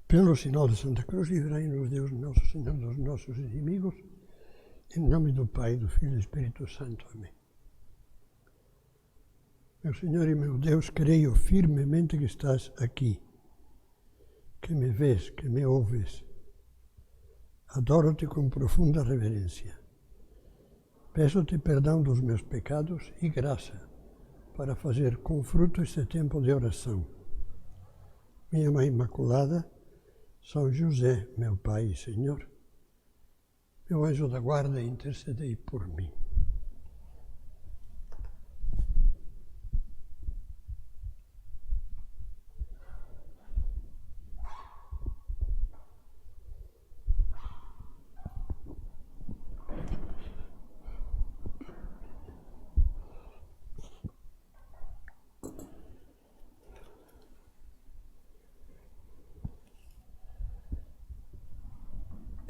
Pelo sinal de Santa Cruz, livrai-nos Deus nosso Senhor dos nossos inimigos, em nome do Pai, do Filho e do Espírito Santo. Amém. Meu Senhor e meu Deus, creio firmemente que estás aqui, que me vês, que me ouves. Adoro-te com profunda reverência. Peço-te perdão dos meus pecados e graça para fazer com fruto este tempo de oração. Minha Mãe Imaculada, São José, meu Pai e Senhor, meu anjo da guarda, intercedei por mim.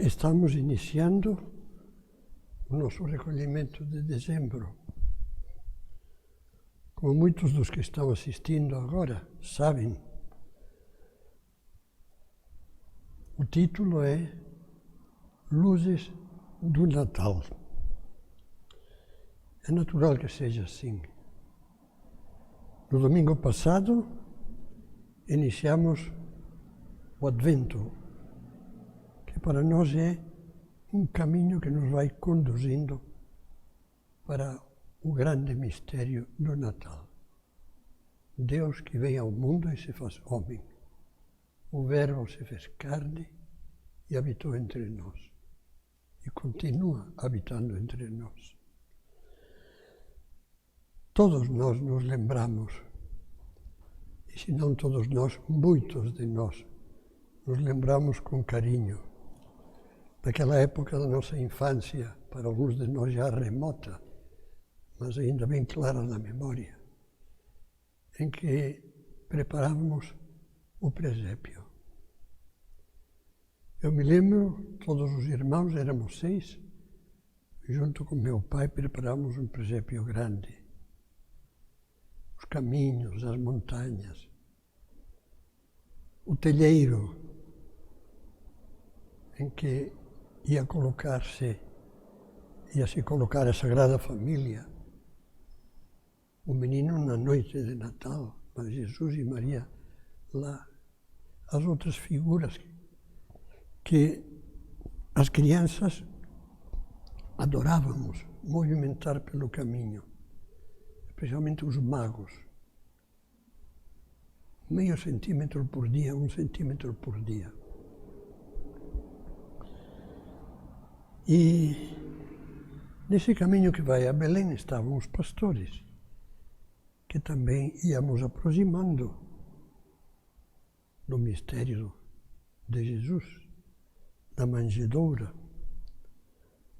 Estamos iniciando o nosso recolhimento de dezembro. Como muitos dos que estão assistindo agora sabem, o título é Luzes do Natal. É natural que seja assim. No domingo passado, iniciamos o Advento, que para nós é um caminho que nos vai conduzindo para o grande mistério do Natal. Deus que vem ao mundo e se faz homem. O Verbo se fez carne e habitou entre nós. E continua habitando entre nós. Todos nós nos lembramos, e se não todos nós, muitos de nós, nos lembramos com carinho daquela época da nossa infância, para alguns de nós já remota, mas ainda bem clara na memória, em que preparávamos o presépio. Eu me lembro, todos os irmãos, éramos 6, junto com meu pai preparávamos um presépio grande. Os caminhos, as montanhas, o telheiro, em que ia se colocar a Sagrada Família, o menino na noite de Natal, mas Jesus e Maria lá, as outras figuras que as crianças adorávamos movimentar pelo caminho, especialmente os magos. Meio centímetro por dia, 1 centímetro por dia. E nesse caminho que vai a Belém estavam os pastores, que também íamos aproximando do mistério de Jesus, da manjedoura,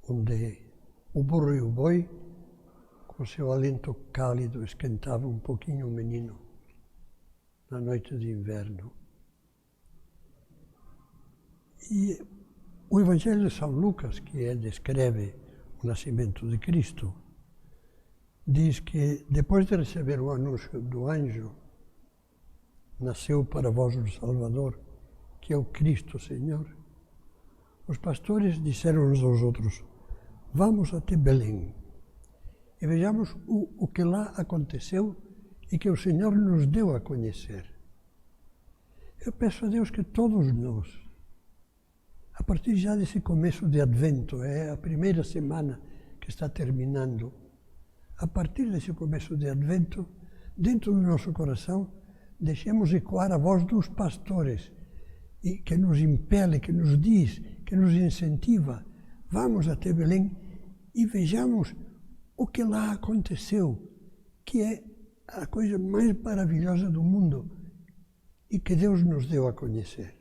onde o burro e o boi, com seu alento cálido, esquentavam um pouquinho o menino na noite de inverno. E o Evangelho de São Lucas, que descreve o nascimento de Cristo, diz que depois de receber o anúncio do anjo, nasceu para vós o Salvador, que é o Cristo Senhor, os pastores disseram uns aos outros: vamos até Belém e vejamos o que lá aconteceu e que o Senhor nos deu a conhecer. Eu peço a Deus que todos nós, a partir já desse começo de Advento, é a primeira semana que está terminando, a partir desse começo de Advento, dentro do nosso coração, deixemos ecoar a voz dos pastores, e que nos impele, que nos diz, que nos incentiva. Vamos até Belém e vejamos o que lá aconteceu, que é a coisa mais maravilhosa do mundo e que Deus nos deu a conhecer.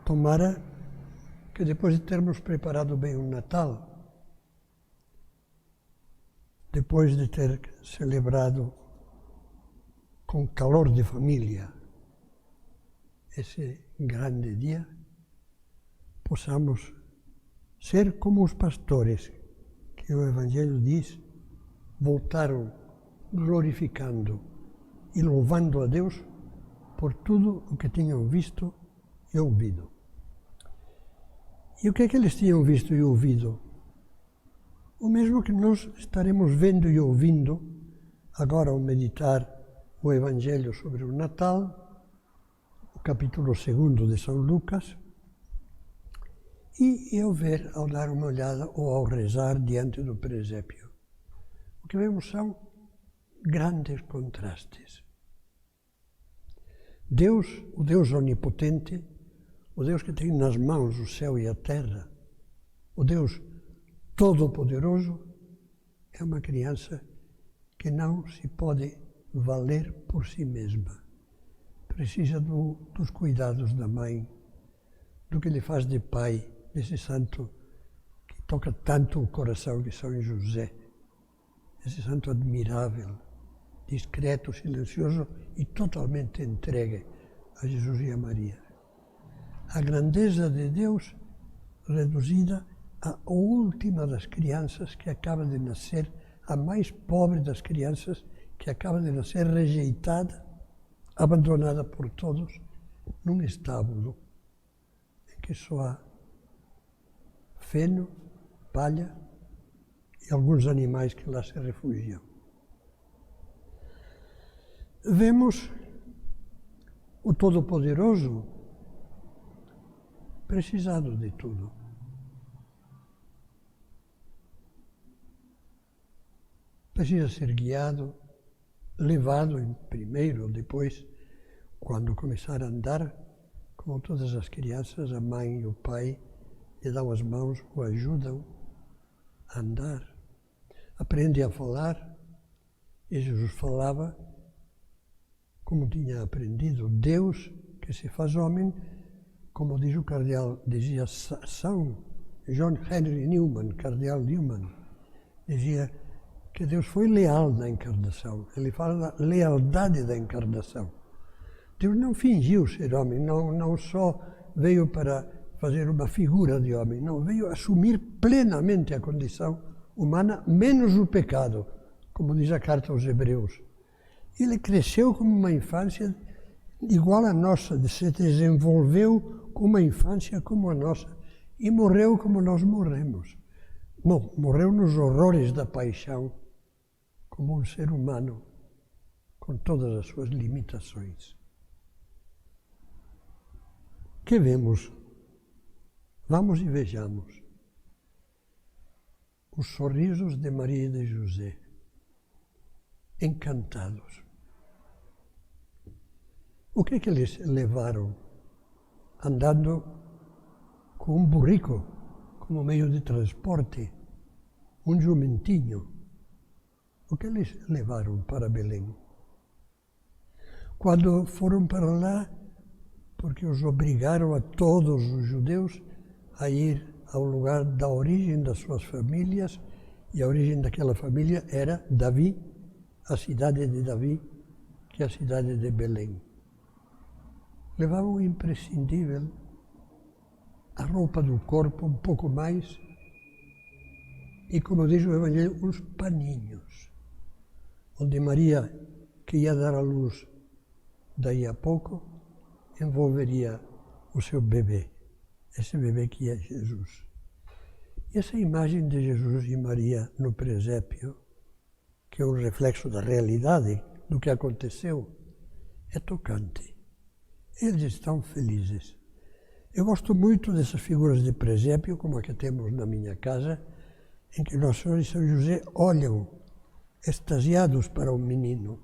Tomara que depois de termos preparado bem o Natal, depois de ter celebrado com calor de família esse grande dia, possamos ser como os pastores, que o Evangelho diz, voltaram glorificando e louvando a Deus por tudo o que tinham visto e ouvido. E o que é que eles tinham visto e ouvido? O mesmo que nós estaremos vendo e ouvindo agora ao meditar o Evangelho sobre o Natal, o capítulo 2 de São Lucas, e ao ver, ao dar uma olhada ou ao rezar diante do presépio. O que vemos são grandes contrastes. Deus, o Deus onipotente, o Deus que tem nas mãos o céu e a terra, o Deus todo-poderoso, é uma criança que não se pode valer por si mesma. Precisa dos cuidados da mãe, do que lhe faz de pai, desse santo que toca tanto o coração, que São José, esse santo admirável, discreto, silencioso e totalmente entregue a Jesus e a Maria. A grandeza de Deus reduzida à última das crianças que acaba de nascer, a mais pobre das crianças que acaba de nascer rejeitada, abandonada por todos, num estábulo em que só há feno, palha e alguns animais que lá se refugiam. Vemos o Todo-Poderoso precisado de tudo. Precisa ser guiado, levado primeiro, depois, quando começar a andar, como todas as crianças, a mãe e o pai lhe dão as mãos, o ajudam a andar. Aprende a falar, e Jesus falava como tinha aprendido. Deus, que se faz homem, como diz o cardeal, dizia São John Henry Newman, cardeal Newman, dizia que Deus foi leal na encarnação. Ele fala da lealdade da encarnação. Deus não fingiu ser homem, não só veio para fazer uma figura de homem, não, veio assumir plenamente a condição humana, menos o pecado, como diz a carta aos Hebreus. Ele cresceu como uma infância igual à nossa, se desenvolveu com uma infância como a nossa e morreu como nós morremos. Bom, morreu nos horrores da paixão, como um ser humano, com todas as suas limitações. Que vemos? Vamos e vejamos os sorrisos de Maria e de José, encantados. O que é que eles levaram andando com um burrico como meio de transporte, um jumentinho? O que eles levaram para Belém? Quando foram para lá, porque os obrigaram a todos os judeus a ir ao lugar da origem das suas famílias, e a origem daquela família era Davi, a cidade de Davi, que é a cidade de Belém. Levavam o imprescindível, a roupa do corpo, um pouco mais, e, como diz o Evangelho, uns paninhos, onde Maria, que ia dar à luz daí a pouco, envolveria o seu bebê, esse bebê que é Jesus. E essa imagem de Jesus e Maria no presépio, que é um reflexo da realidade, do que aconteceu, é tocante. Eles estão felizes. Eu gosto muito dessas figuras de presépio, como a que temos na minha casa, em que Nossa Senhora e São José olham extasiados para o menino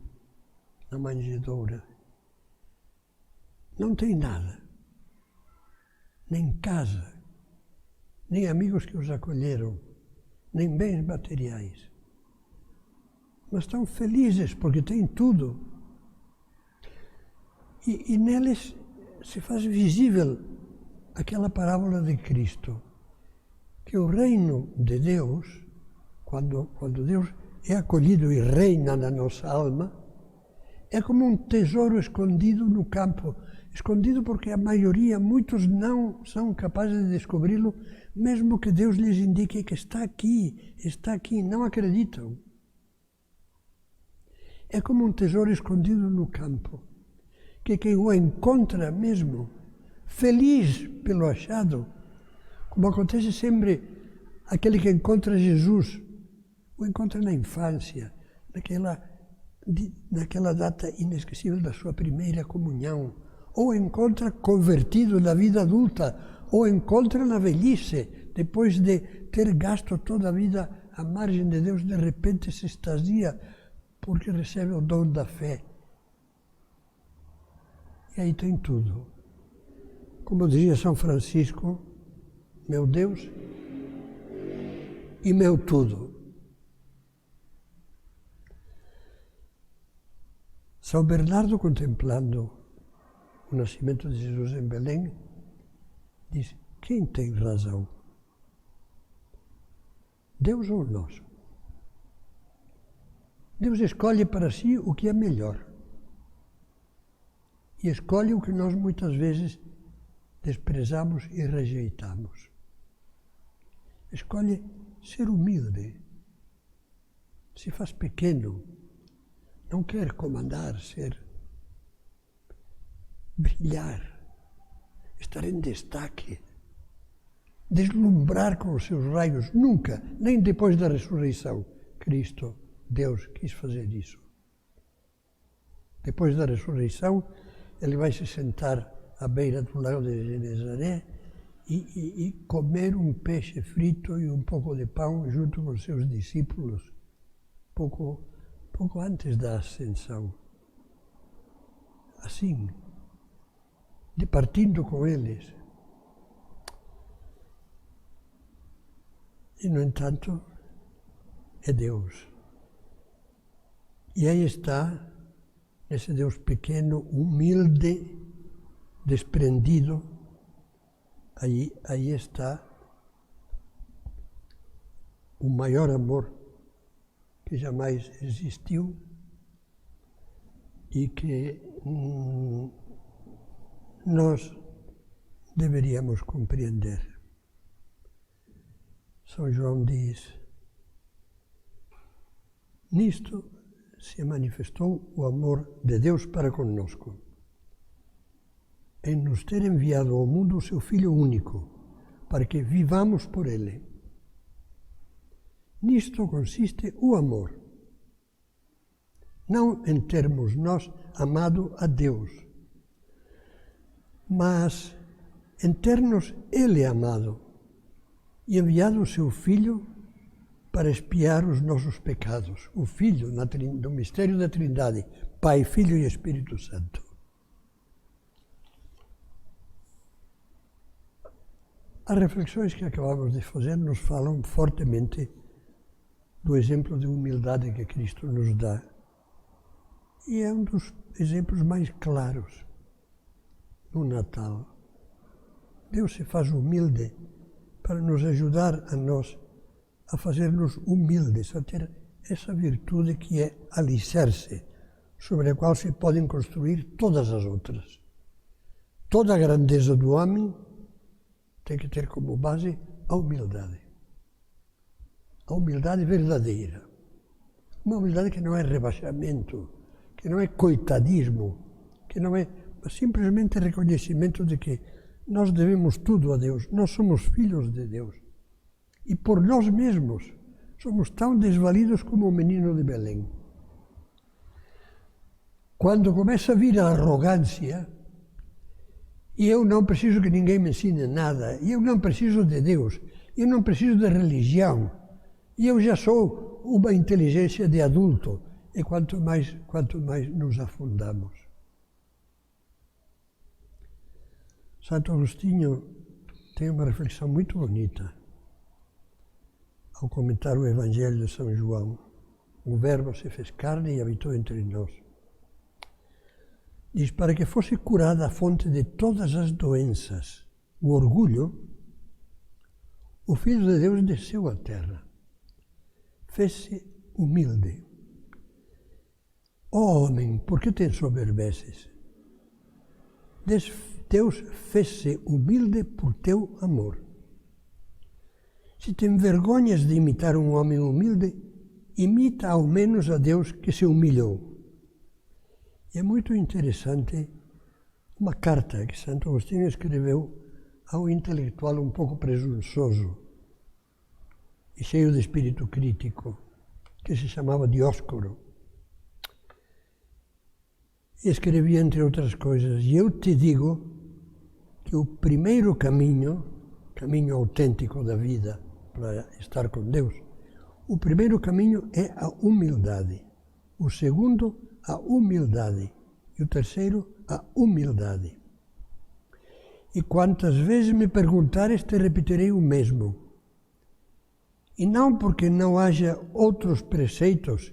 na manjedoura. Não tem nada, nem casa, nem amigos que os acolheram, nem bens materiais. Mas estão felizes porque têm tudo. E neles se faz visível aquela parábola de Cristo, que o reino de Deus, quando Deus é acolhido e reina na nossa alma, é como um tesouro escondido no campo. Escondido porque a maioria, muitos não são capazes de descobri-lo, mesmo que Deus lhes indique que está aqui, não acreditam. É como um tesouro escondido no campo, que quem o encontra mesmo, feliz pelo achado, como acontece sempre aquele que encontra Jesus, o encontra na infância, naquela data inesquecível da sua primeira comunhão, ou encontra convertido na vida adulta, ou encontra na velhice, depois de ter gasto toda a vida à margem de Deus, de repente se extasia porque recebe o dom da fé. E aí tem tudo. Como dizia São Francisco, meu Deus e meu tudo. São Bernardo, contemplando o nascimento de Jesus em Belém, diz: quem tem razão? Deus ou nós? Deus escolhe para si o que é melhor. E escolhe o que nós muitas vezes desprezamos e rejeitamos. Escolhe ser humilde, se faz pequeno, não quer comandar, brilhar, estar em destaque, deslumbrar com os seus raios. Nunca, nem depois da ressurreição, Cristo, Deus, quis fazer isso. Depois da ressurreição, ele vai se sentar à beira do lago de Genezaré e comer um peixe frito e um pouco de pão junto com os seus discípulos, pouco antes da ascensão. Assim, partindo com eles. E, no entanto, é Deus. E aí está, esse Deus pequeno, humilde, desprendido, aí está o maior amor que jamais existiu e que nós deveríamos compreender. São João diz: nisto se manifestou o amor de Deus para conosco, em nos ter enviado ao mundo o seu Filho único, para que vivamos por ele. Nisto consiste o amor, não em termos nós amado a Deus, mas em termos Ele amado e enviado o seu Filho para expiar os nossos pecados. O Filho, do mistério da Trindade, Pai, Filho e Espírito Santo. As reflexões que acabamos de fazer nos falam fortemente do exemplo de humildade que Cristo nos dá. E é um dos exemplos mais claros no Natal. Deus se faz humilde para nos ajudar a nós a fazer-nos humildes, a ter essa virtude que é alicerce, sobre a qual se podem construir todas as outras. Toda a grandeza do homem tem que ter como base a humildade. A humildade verdadeira. Uma humildade que não é rebaixamento, que não é coitadismo, que não é simplesmente reconhecimento de que nós devemos tudo a Deus, nós somos filhos de Deus. E por nós mesmos somos tão desvalidos como o menino de Belém. Quando começa a vir a arrogância, e eu não preciso que ninguém me ensine nada, e eu não preciso de Deus, eu não preciso de religião, e eu já sou uma inteligência de adulto, e quanto mais nos afundamos. Santo Agostinho tem uma reflexão muito bonita ao comentar o Evangelho de São João. O Verbo se fez carne e habitou entre nós. Diz: para que fosse curada a fonte de todas as doenças, o orgulho, o Filho de Deus desceu à terra, fez-se humilde. Ó homem, por que te ensoberbeces? Deus fez-se humilde por teu amor. Se te envergonhas de imitar um homem humilde, imita ao menos a Deus que se humilhou. E é muito interessante uma carta que Santo Agostinho escreveu a um intelectual um pouco presunçoso e cheio de espírito crítico, que se chamava Dióscoro. E escrevia, entre outras coisas, e eu te digo que o primeiro caminho autêntico da vida para estar com Deus, o primeiro caminho é a humildade, o segundo, a humildade, e o terceiro, a humildade. E quantas vezes me perguntares, te repetirei o mesmo. E não porque não haja outros preceitos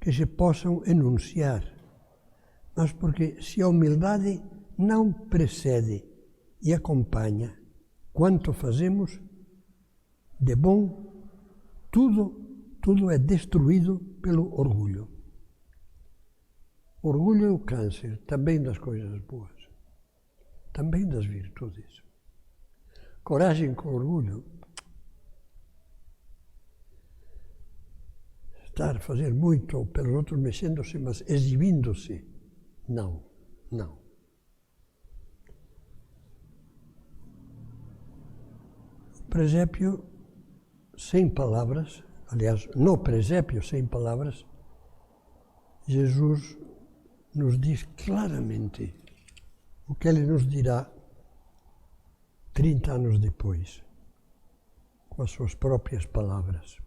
que se possam enunciar, mas porque se a humildade não precede e acompanha quanto fazemos, de bom, tudo é destruído pelo orgulho. Orgulho é o câncer, também das coisas boas, também das virtudes. Coragem com orgulho. Fazer muito pelos outros, mexendo-se, mas exibindo-se. Não. O presépio sem palavras, aliás, no presépio sem palavras, Jesus nos diz claramente o que ele nos dirá 30 anos depois, com as suas próprias palavras.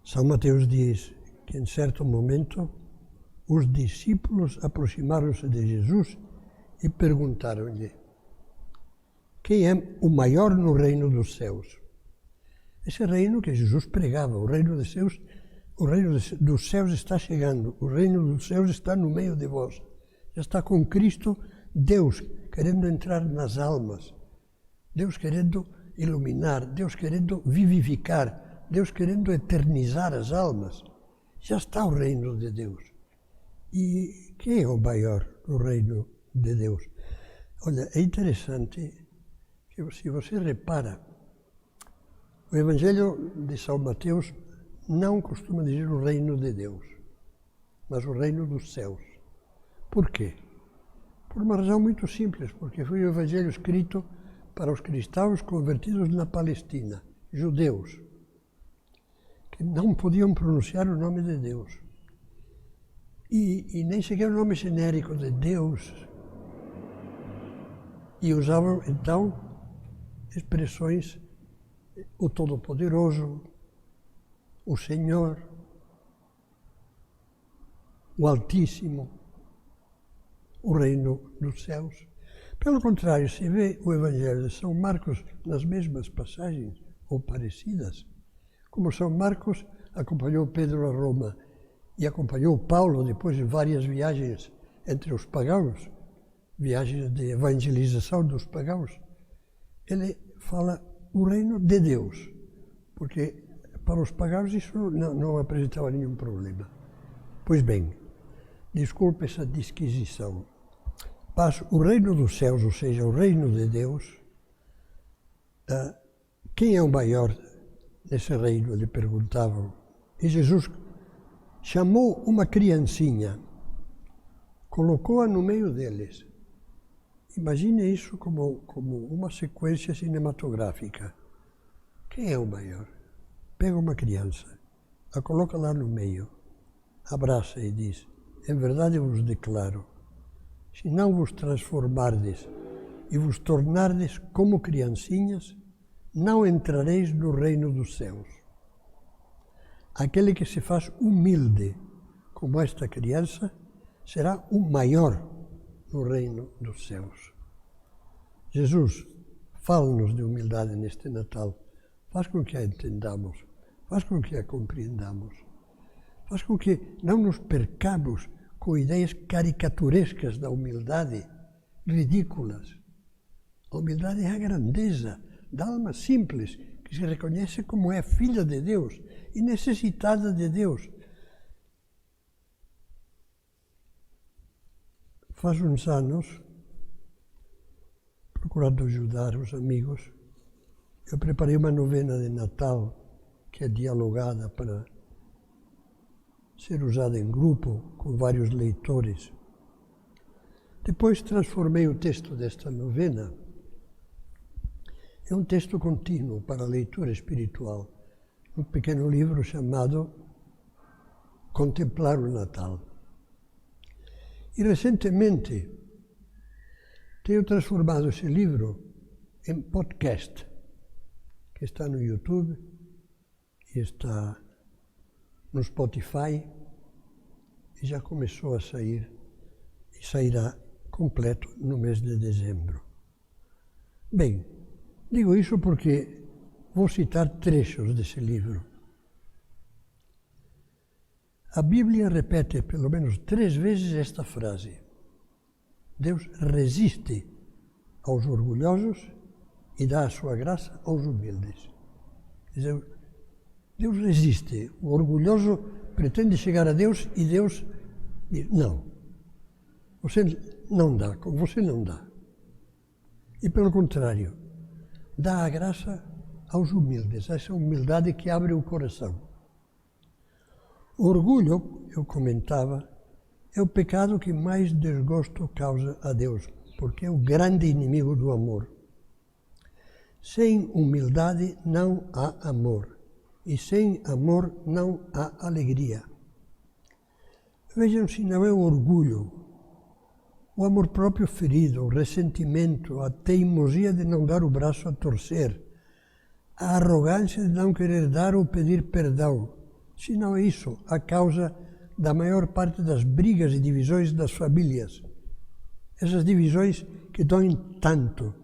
São Mateus diz que, em certo momento, os discípulos aproximaram-se de Jesus e perguntaram-lhe: quem é o maior no reino dos céus? Esse reino que Jesus pregava, o reino dos céus está chegando, o reino dos céus está no meio de vós. Já está com Cristo, Deus querendo entrar nas almas, Deus querendo iluminar, Deus querendo vivificar, Deus querendo eternizar as almas. Já está o reino de Deus. E quem é o maior no reino de Deus? Olha, é interessante que, se você repara, o Evangelho de São Mateus não costuma dizer o reino de Deus, mas o reino dos céus. Por quê? Por uma razão muito simples, porque foi o Evangelho escrito para os cristãos convertidos na Palestina, judeus, que não podiam pronunciar o nome de Deus. E nem sequer o nome genérico de Deus. E usavam, então, expressões: o Todo-Poderoso, o Senhor, o Altíssimo, o Reino dos Céus. Pelo contrário, se vê o Evangelho de São Marcos nas mesmas passagens, ou parecidas, como São Marcos acompanhou Pedro a Roma e acompanhou Paulo depois de várias viagens entre os pagãos, viagens de evangelização dos pagãos, ele fala o reino de Deus, porque para os pagãos isso não apresentava nenhum problema. Pois bem, desculpe essa disquisição, mas o reino dos céus, ou seja, o reino de Deus, quem é o maior nesse reino? Lhe perguntavam. E Jesus chamou uma criancinha, colocou-a no meio deles. Imagine isso como uma sequência cinematográfica. Quem é o maior? Pega uma criança, a coloca lá no meio, abraça e diz: em verdade eu vos declaro, se não vos transformardes e vos tornardes como criancinhas, não entrareis no reino dos céus. Aquele que se faz humilde como esta criança será o maior no reino dos céus. Jesus, fala-nos de humildade neste Natal. Faz com que a entendamos, faz com que a compreendamos, faz com que não nos percamos com ideias caricaturescas da humildade, ridículas. A humildade é a grandeza da alma simples, que se reconhece como é filha de Deus e necessitada de Deus. Faz uns anos, procurando ajudar os amigos, eu preparei uma novena de Natal que é dialogada para ser usada em grupo, com vários leitores. Depois transformei o texto desta novena em um texto contínuo para a leitura espiritual, num pequeno livro chamado Contemplar o Natal. E recentemente tenho transformado esse livro em podcast, que está no YouTube e está no Spotify e já começou a sair e sairá completo no mês de dezembro. Bem, digo isso porque vou citar trechos desse livro. A Bíblia repete pelo menos 3 vezes esta frase: Deus resiste aos orgulhosos e dá a sua graça aos humildes. Quer dizer, Deus resiste. O orgulhoso pretende chegar a Deus e Deus diz: não, você não dá, você não dá. E pelo contrário, dá a graça aos humildes, essa humildade que abre o coração. O orgulho, eu comentava, é o pecado que mais desgosto causa a Deus, porque é o grande inimigo do amor. Sem humildade não há amor, e sem amor não há alegria. Vejam se não é o orgulho, o amor próprio ferido, o ressentimento, a teimosia de não dar o braço a torcer, a arrogância de não querer dar ou pedir perdão. Se não é isso, a causa da maior parte das brigas e divisões das famílias. Essas divisões que doem tanto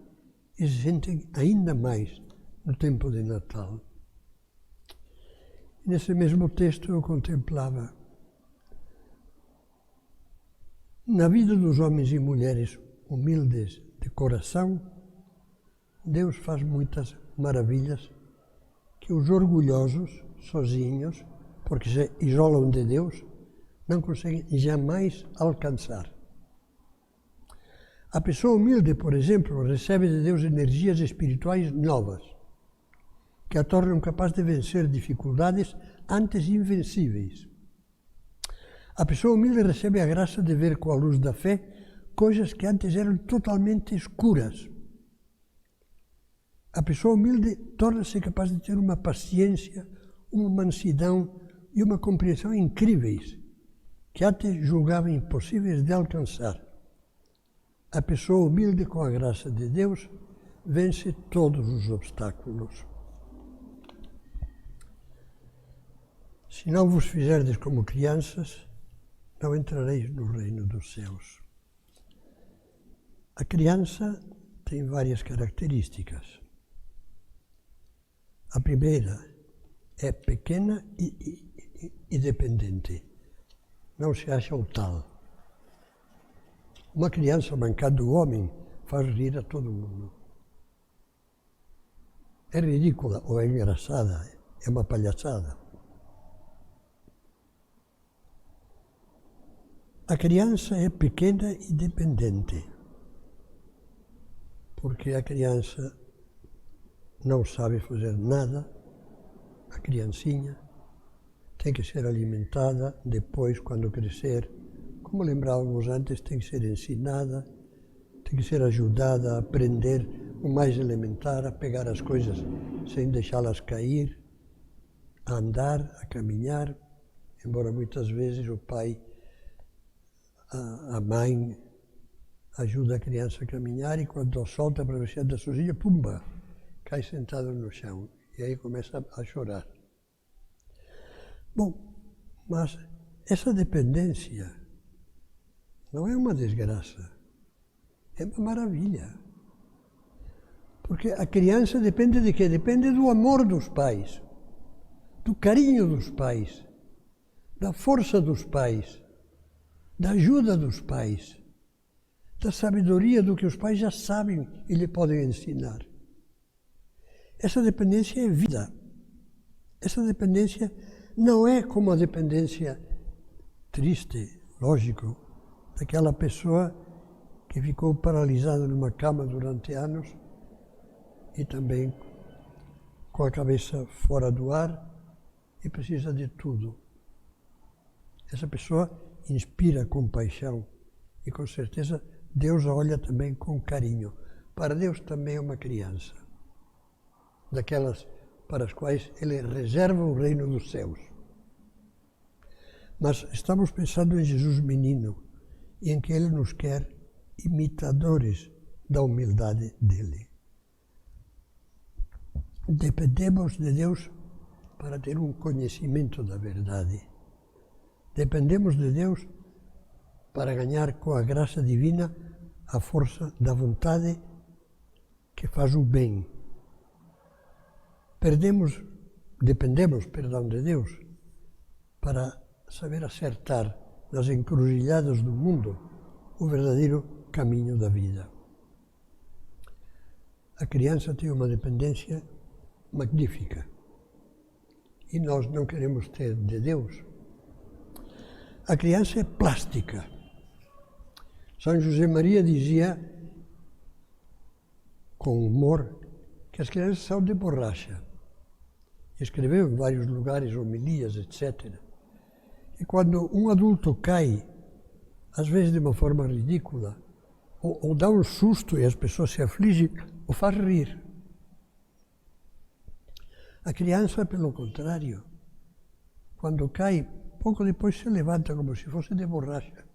e se sentem ainda mais no tempo de Natal. Nesse mesmo texto eu contemplava na vida dos homens e mulheres humildes de coração, Deus faz muitas maravilhas que os orgulhosos, sozinhos, porque se isolam de Deus, não conseguem jamais alcançar. A pessoa humilde, por exemplo, recebe de Deus energias espirituais novas, que a tornam capaz de vencer dificuldades antes invencíveis. A pessoa humilde recebe a graça de ver com a luz da fé coisas que antes eram totalmente escuras. A pessoa humilde torna-se capaz de ter uma paciência, uma mansidão e uma compreensão incríveis, que antes julgava impossíveis de alcançar. A pessoa humilde, com a graça de Deus, vence todos os obstáculos. Se não vos fizerdes como crianças, não entrareis no reino dos céus. A criança tem várias características. A primeira é pequena e dependente. Não se acha o tal. Uma criança mancada do homem faz rir a todo mundo. É ridícula ou é engraçada, é uma palhaçada. A criança é pequena e dependente, porque a criança não sabe fazer nada. A criancinha tem que ser alimentada, depois, quando crescer, como lembrávamos antes, tem que ser ensinada, tem que ser ajudada a aprender o mais elementar, a pegar as coisas sem deixá-las cair, a andar, a caminhar, embora muitas vezes o pai, a mãe, ajuda a criança a caminhar e quando solta para ver se anda sozinha, pumba, cai sentado no chão e aí começa a chorar. Bom, mas essa dependência não é uma desgraça, é uma maravilha. Porque a criança depende de quê? Depende do amor dos pais, do carinho dos pais, da força dos pais, da ajuda dos pais, da sabedoria do que os pais já sabem e lhe podem ensinar. Essa dependência é vida. Essa dependência não é como a dependência triste, lógico, daquela pessoa que ficou paralisada numa cama durante anos e também com a cabeça fora do ar e precisa de tudo. essa pessoa inspira compaixão e com certeza Deus a olha também com carinho. Para Deus também é uma criança, daquelas para as quais Ele reserva o reino dos céus. Mas estamos pensando em Jesus menino e em que Ele nos quer imitadores da humildade dEle. Dependemos de Deus para ter um conhecimento da verdade. Dependemos de Deus para ganhar com a graça divina a força da vontade que faz o bem. Dependemos de Deus para saber acertar nas encruzilhadas do mundo o verdadeiro caminho da vida. A criança tem uma dependência magnífica e nós não queremos ter de Deus. A criança é plástica. São José Maria dizia, com humor, que as crianças são de borracha. Escreveu em vários lugares homilias, etc. E quando um adulto cai, às vezes de uma forma ridícula, ou dá um susto e as pessoas se afligem, o faz rir. A criança, pelo contrário, quando cai, pouco depois se levanta como se fosse de borracha.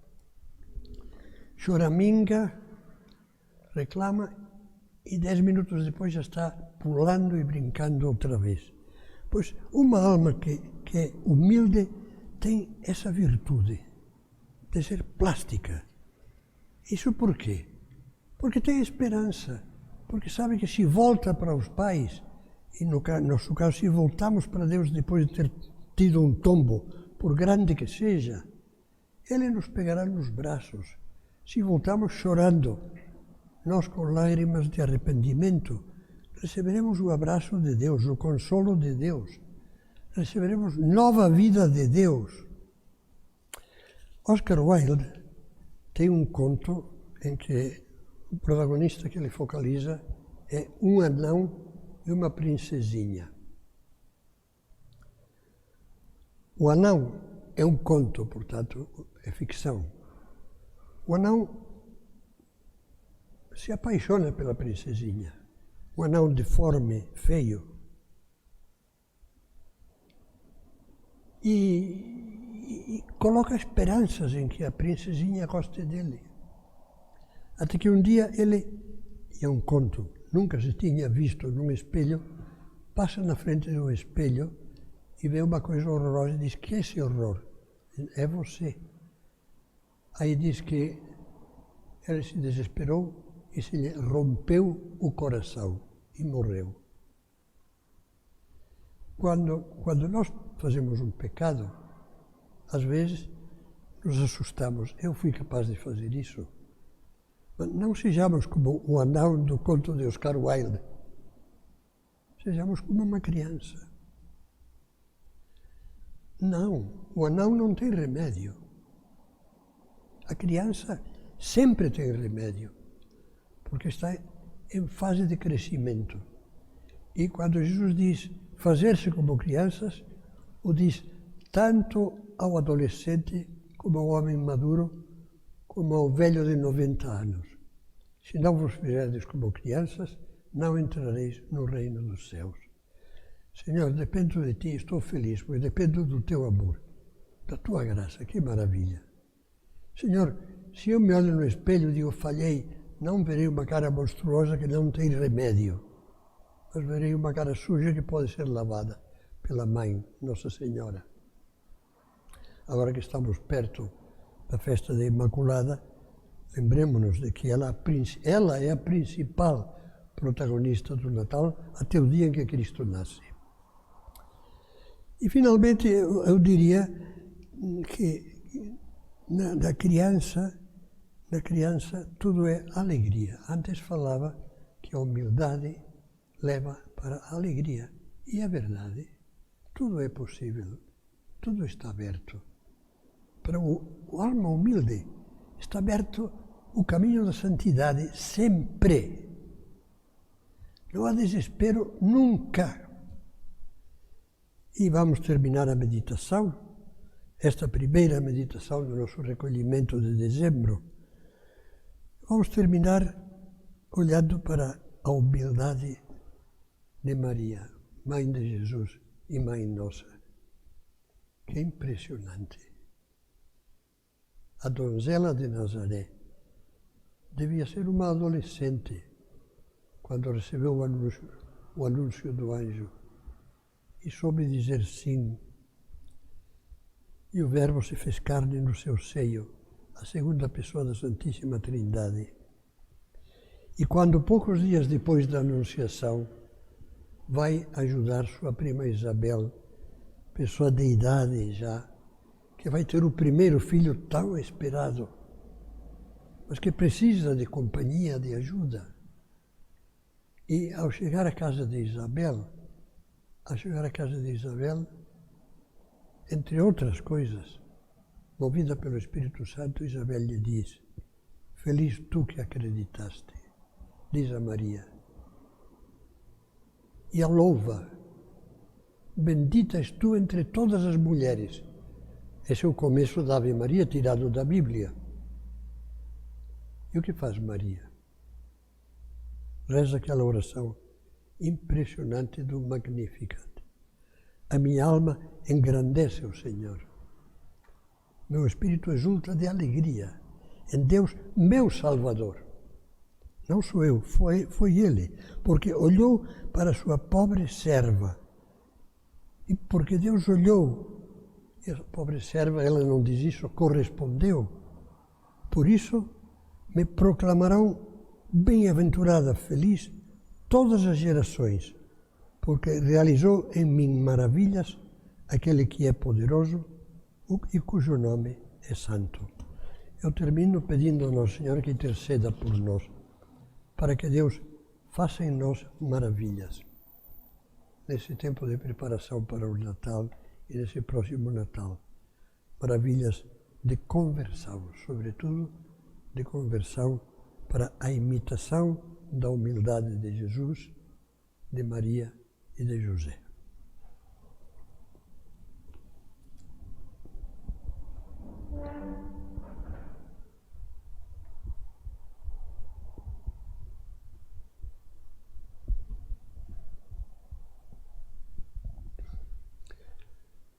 Choraminga, reclama e 10 minutos depois já está pulando e brincando outra vez. Pois uma alma que é humilde tem essa virtude de ser plástica. Isso por quê? Porque tem esperança, porque sabe que se volta para os pais, e no nosso caso, se voltamos para Deus depois de ter tido um tombo, por grande que seja, Ele nos pegará nos braços. Se voltamos chorando, nós com lágrimas de arrependimento, receberemos o abraço de Deus, o consolo de Deus. Receberemos nova vida de Deus. Oscar Wilde tem um conto em que o protagonista que ele focaliza é um anão e uma princesinha. O anão é um conto, portanto, é ficção. O anão se apaixona pela princesinha. Um anão deforme, feio. E coloca esperanças em que a princesinha goste dele. Até que um dia ele, e é um conto, nunca se tinha visto num espelho, passa na frente do espelho e vê uma coisa horrorosa e diz: que é esse horror? É você. Aí diz que ele se desesperou e se lhe rompeu o coração e morreu. Quando nós fazemos um pecado, às vezes nos assustamos. Eu fui capaz de fazer isso. Mas não sejamos como o anão do conto de Oscar Wilde. Sejamos como uma criança. Não, o anão não tem remédio. A criança sempre tem remédio, porque está em fase de crescimento. E quando Jesus diz fazer-se como crianças, o diz tanto ao adolescente como ao homem maduro, como ao velho de 90 anos. Se não vos fizerdes como crianças, não entrareis no reino dos céus. Senhor, dependo de Ti, estou feliz, pois dependo do Teu amor, da Tua graça, que maravilha. Senhor, se eu me olho no espelho e digo falhei, não verei uma cara monstruosa que não tem remédio, mas verei uma cara suja que pode ser lavada pela Mãe, Nossa Senhora. Agora que estamos perto da festa da Imaculada, lembremos-nos de que ela é a principal protagonista do Natal até o dia em que Cristo nasce. E, finalmente, eu diria que na criança tudo é alegria. Antes falava que a humildade leva para a alegria. E é verdade, tudo é possível, tudo está aberto. Para o alma humilde está aberto o caminho da santidade sempre. Não há desespero nunca. E vamos terminar a meditação esta primeira meditação do nosso recolhimento de dezembro, vamos terminar olhando para a humildade de Maria, Mãe de Jesus e Mãe nossa. Que impressionante! A donzela de Nazaré devia ser uma adolescente quando recebeu o anúncio do anjo e soube dizer sim. E o Verbo se fez carne no seu seio, a segunda pessoa da Santíssima Trindade. E quando, poucos dias depois da Anunciação, vai ajudar sua prima Isabel, pessoa de idade já, que vai ter o primeiro filho tão esperado, mas que precisa de companhia, de ajuda. E ao chegar à casa de Isabel, entre outras coisas, movida pelo Espírito Santo, Isabel lhe diz: feliz tu que acreditaste, diz a Maria. E a louva: bendita és tu entre todas as mulheres. Esse é o começo da Ave Maria, tirado da Bíblia. E o que faz Maria? Reza aquela oração impressionante do Magnificat. A minha alma engrandece o Senhor. Meu espírito exulta de alegria em Deus, meu Salvador. Não sou eu, foi Ele, porque olhou para sua pobre serva. E porque Deus olhou, e a pobre serva, ela não diz isso, correspondeu. Por isso, me proclamarão bem-aventurada, feliz, todas as gerações, porque realizou em mim maravilhas aquele que é poderoso e cujo nome é santo. Eu termino pedindo ao Nosso Senhor que interceda por nós, para que Deus faça em nós maravilhas. Nesse tempo de preparação para o Natal e nesse próximo Natal, maravilhas de conversão, sobretudo de conversão para a imitação da humildade de Jesus, de Maria e de José.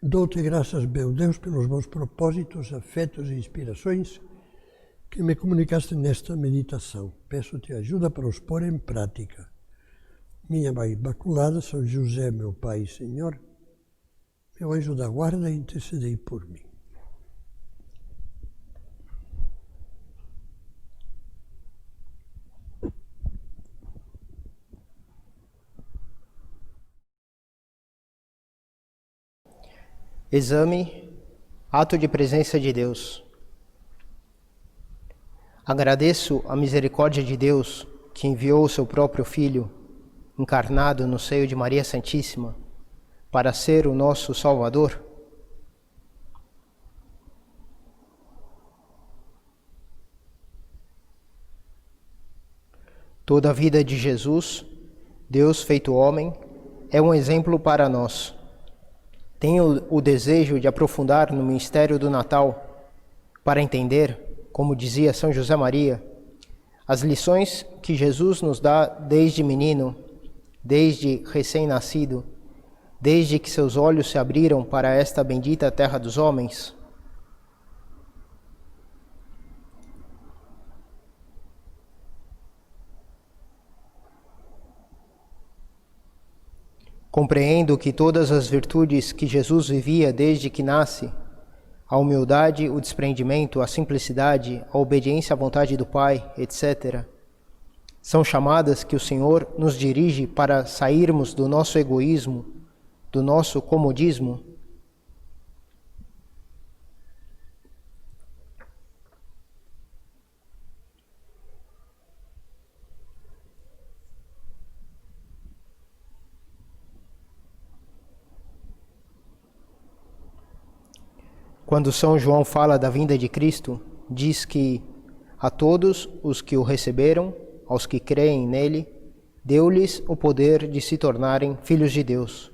Dou-te graças, meu Deus, pelos bons propósitos, afetos e inspirações que me comunicaste nesta meditação. Peço-te ajuda para os pôr em prática. Minha Mãe Imaculada, São José, meu Pai e Senhor, meu anjo da guarda, intercedei por mim. Exame, ato de presença de Deus. Agradeço a misericórdia de Deus que enviou o seu próprio Filho, encarnado no seio de Maria Santíssima, para ser o nosso Salvador. Toda a vida de Jesus, Deus feito homem, é um exemplo para nós. Tenho o desejo de aprofundar no mistério do Natal para entender, como dizia São José Maria, as lições que Jesus nos dá desde menino, desde recém-nascido, desde que seus olhos se abriram para esta bendita terra dos homens. Compreendo que todas as virtudes que Jesus vivia desde que nasce, a humildade, o desprendimento, a simplicidade, a obediência à vontade do Pai, etc., são chamadas que o Senhor nos dirige para sairmos do nosso egoísmo, do nosso comodismo. Quando São João fala da vinda de Cristo, diz que a todos os que o receberam, aos que creem nele, deu-lhes o poder de se tornarem filhos de Deus.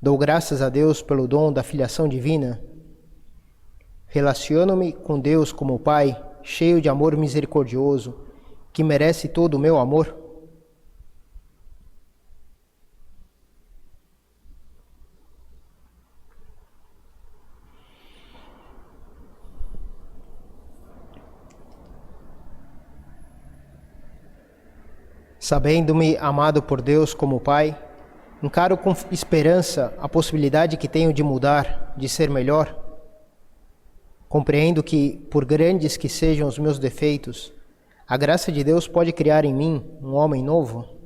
Dou graças a Deus pelo dom da filiação divina, Relaciono-me com Deus como Pai, cheio de amor misericordioso, que merece todo o meu amor? Sabendo-me amado por Deus como Pai, encaro com esperança a possibilidade que tenho de mudar, de ser melhor. Compreendo que, por grandes que sejam os meus defeitos, a graça de Deus pode criar em mim um homem novo.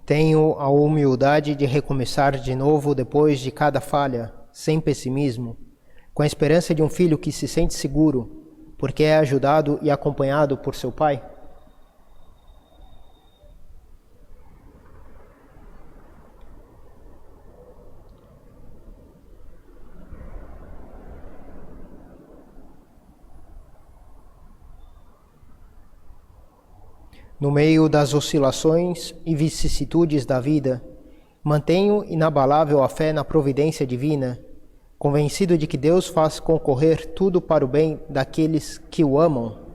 Tenho a humildade de recomeçar de novo depois de cada falha, sem pessimismo, com a esperança de um filho que se sente seguro, porque é ajudado e acompanhado por seu pai. No meio das oscilações e vicissitudes da vida, mantenho inabalável a fé na providência divina, convencido de que Deus faz concorrer tudo para o bem daqueles que o amam.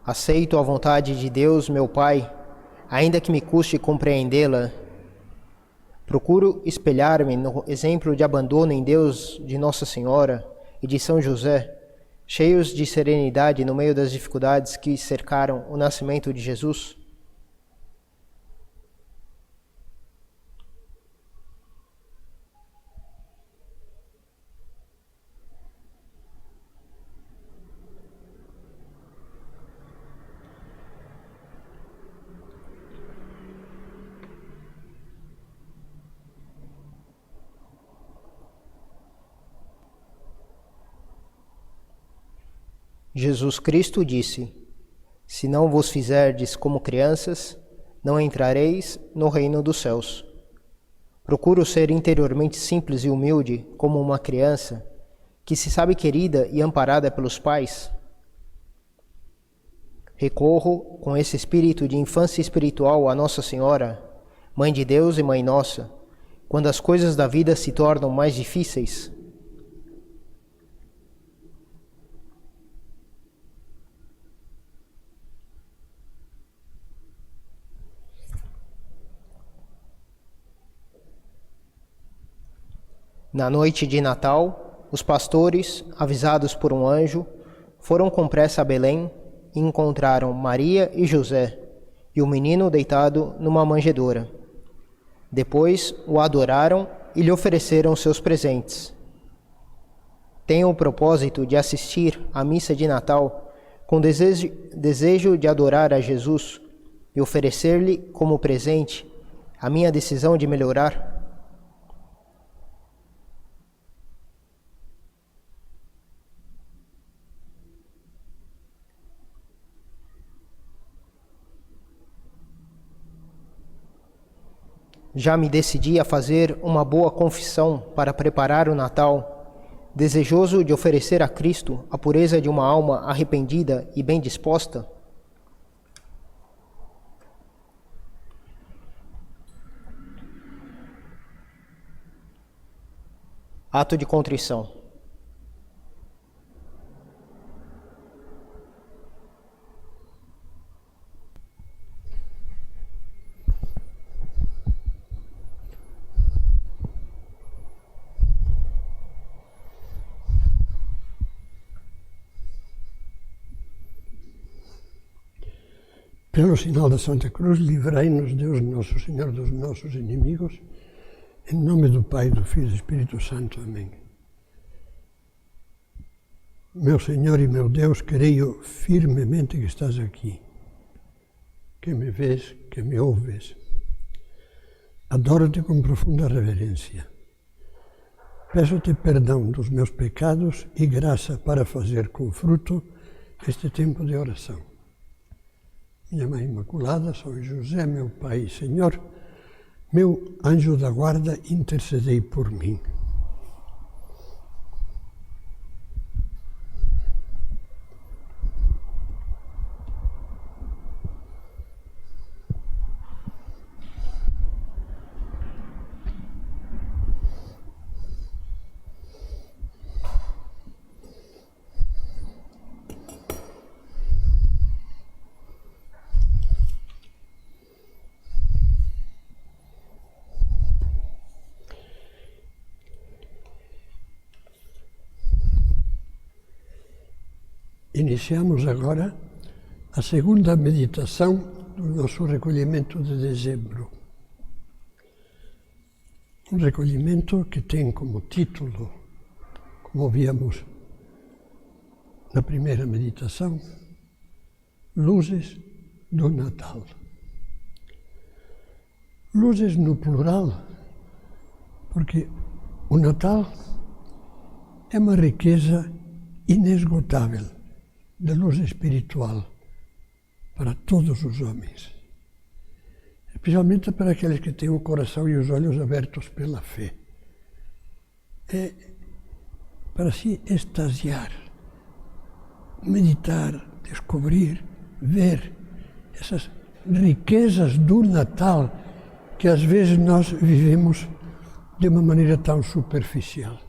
Aceito a vontade de Deus, meu Pai, ainda que me custe compreendê-la. Procuro espelhar-me no exemplo de abandono em Deus de Nossa Senhora e de São José, cheios de serenidade no meio das dificuldades que cercaram o nascimento de Jesus. Jesus Cristo disse: Se não vos fizerdes como crianças, não entrareis no reino dos céus. Procuro ser interiormente simples e humilde como uma criança, que se sabe querida e amparada pelos pais. Recorro com esse espírito de infância espiritual a Nossa Senhora, Mãe de Deus e Mãe Nossa, quando as coisas da vida se tornam mais difíceis. Na noite de Natal, os pastores, avisados por um anjo, foram com pressa a Belém e encontraram Maria e José e o menino deitado numa manjedoura. Depois o adoraram e lhe ofereceram seus presentes. Tenho o propósito de assistir à missa de Natal com desejo de adorar a Jesus e oferecer-lhe como presente a minha decisão de melhorar. Já me decidi a fazer uma boa confissão para preparar o Natal, desejoso de oferecer a Cristo a pureza de uma alma arrependida e bem disposta. Ato de contrição. Pelo sinal da Santa Cruz, livrai-nos Deus Nosso Senhor dos nossos inimigos, em nome do Pai, do Filho e do Espírito Santo. Amém. Meu Senhor e meu Deus, creio firmemente que estás aqui, que me vês, que me ouves. Adoro-te com profunda reverência. Peço-te perdão dos meus pecados e graça para fazer com fruto este tempo de oração. Minha Mãe Imaculada, São José, meu Pai e Senhor, meu anjo da guarda, intercedei por mim. Iniciamos agora a segunda meditação do nosso recolhimento de dezembro. Um recolhimento que tem como título, como víamos na primeira meditação, Luzes do Natal. Luzes no plural, porque o Natal é uma riqueza inesgotável de luz espiritual para todos os homens, especialmente para aqueles que têm o coração e os olhos abertos pela fé. É para se extasiar, meditar, descobrir, ver essas riquezas do Natal que às vezes nós vivemos de uma maneira tão superficial.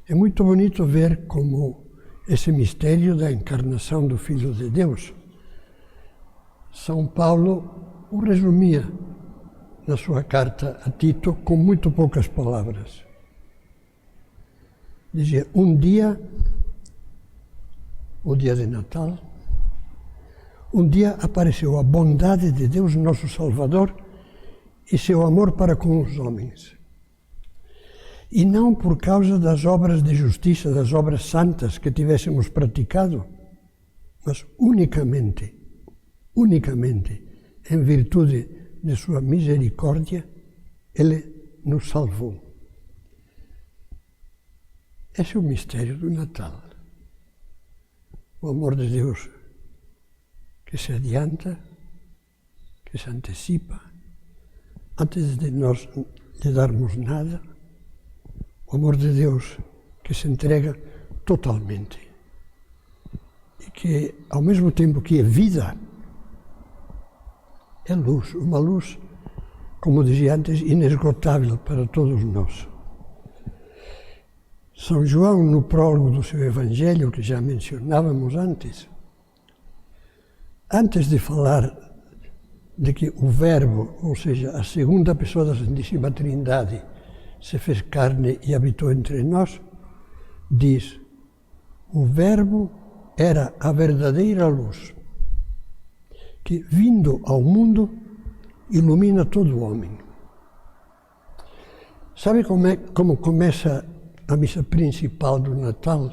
É muito bonito ver como esse mistério da encarnação do Filho de Deus, São Paulo o resumia na sua carta a Tito com muito poucas palavras. Dizia, um dia, o dia de Natal, um dia apareceu a bondade de Deus, nosso Salvador, e seu amor para com os homens. E não por causa das obras de justiça, das obras santas que tivéssemos praticado, mas unicamente em virtude de sua misericórdia, Ele nos salvou. Esse é o mistério do Natal. O amor de Deus que se adianta, que se antecipa, antes de nós lhe darmos nada. O amor de Deus que se entrega totalmente e que, ao mesmo tempo que é vida, é luz, uma luz, como dizia antes, inesgotável para todos nós. São João, no prólogo do seu Evangelho, que já mencionávamos antes de falar de que o Verbo, ou seja, a segunda pessoa da Santíssima Trindade, se fez carne e habitou entre nós, diz, o Verbo era a verdadeira luz, que, vindo ao mundo, ilumina todo o homem. Sabe como começa a missa principal do Natal?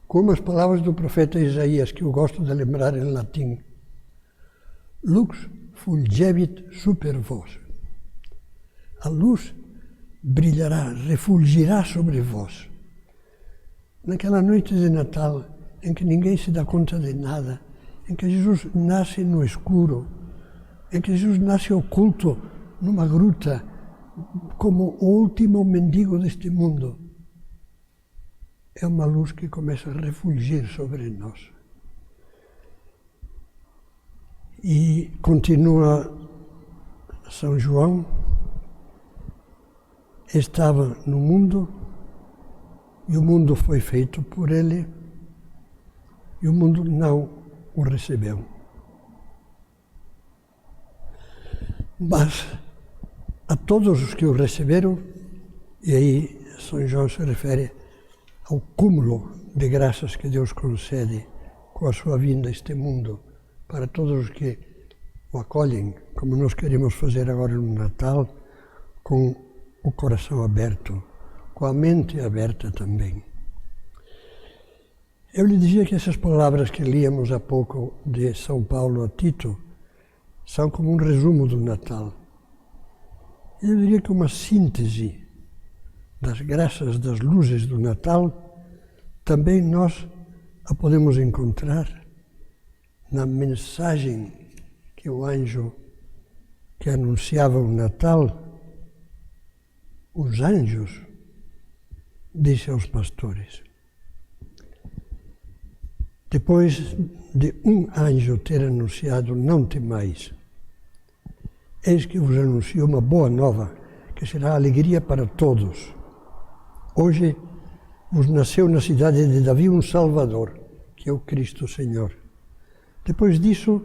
Com umas palavras do profeta Isaías, que eu gosto de lembrar em latim. Lux fulgevit super vos. A luz brilhará, refulgirá sobre vós. Naquela noite de Natal, em que ninguém se dá conta de nada, em que Jesus nasce no escuro, em que Jesus nasce oculto numa gruta, como o último mendigo deste mundo. É uma luz que começa a refulgir sobre nós. E continua São João, estava no mundo, e o mundo foi feito por ele, e o mundo não o recebeu. Mas a todos os que o receberam, e aí São João se refere ao cúmulo de graças que Deus concede com a sua vinda a este mundo, para todos os que o acolhem, como nós queremos fazer agora no Natal, com o coração aberto, com a mente aberta também. Eu lhe dizia que essas palavras que líamos há pouco de São Paulo a Tito são como um resumo do Natal. Eu diria que uma síntese das graças, das luzes do Natal, também nós a podemos encontrar na mensagem que o anjo que anunciava o Natal, os anjos, disse aos pastores. Depois de um anjo ter anunciado, não temais, eis que vos anuncio uma boa nova, que será alegria para todos. Hoje vos nasceu na cidade de Davi um Salvador, que é o Cristo Senhor. Depois disso,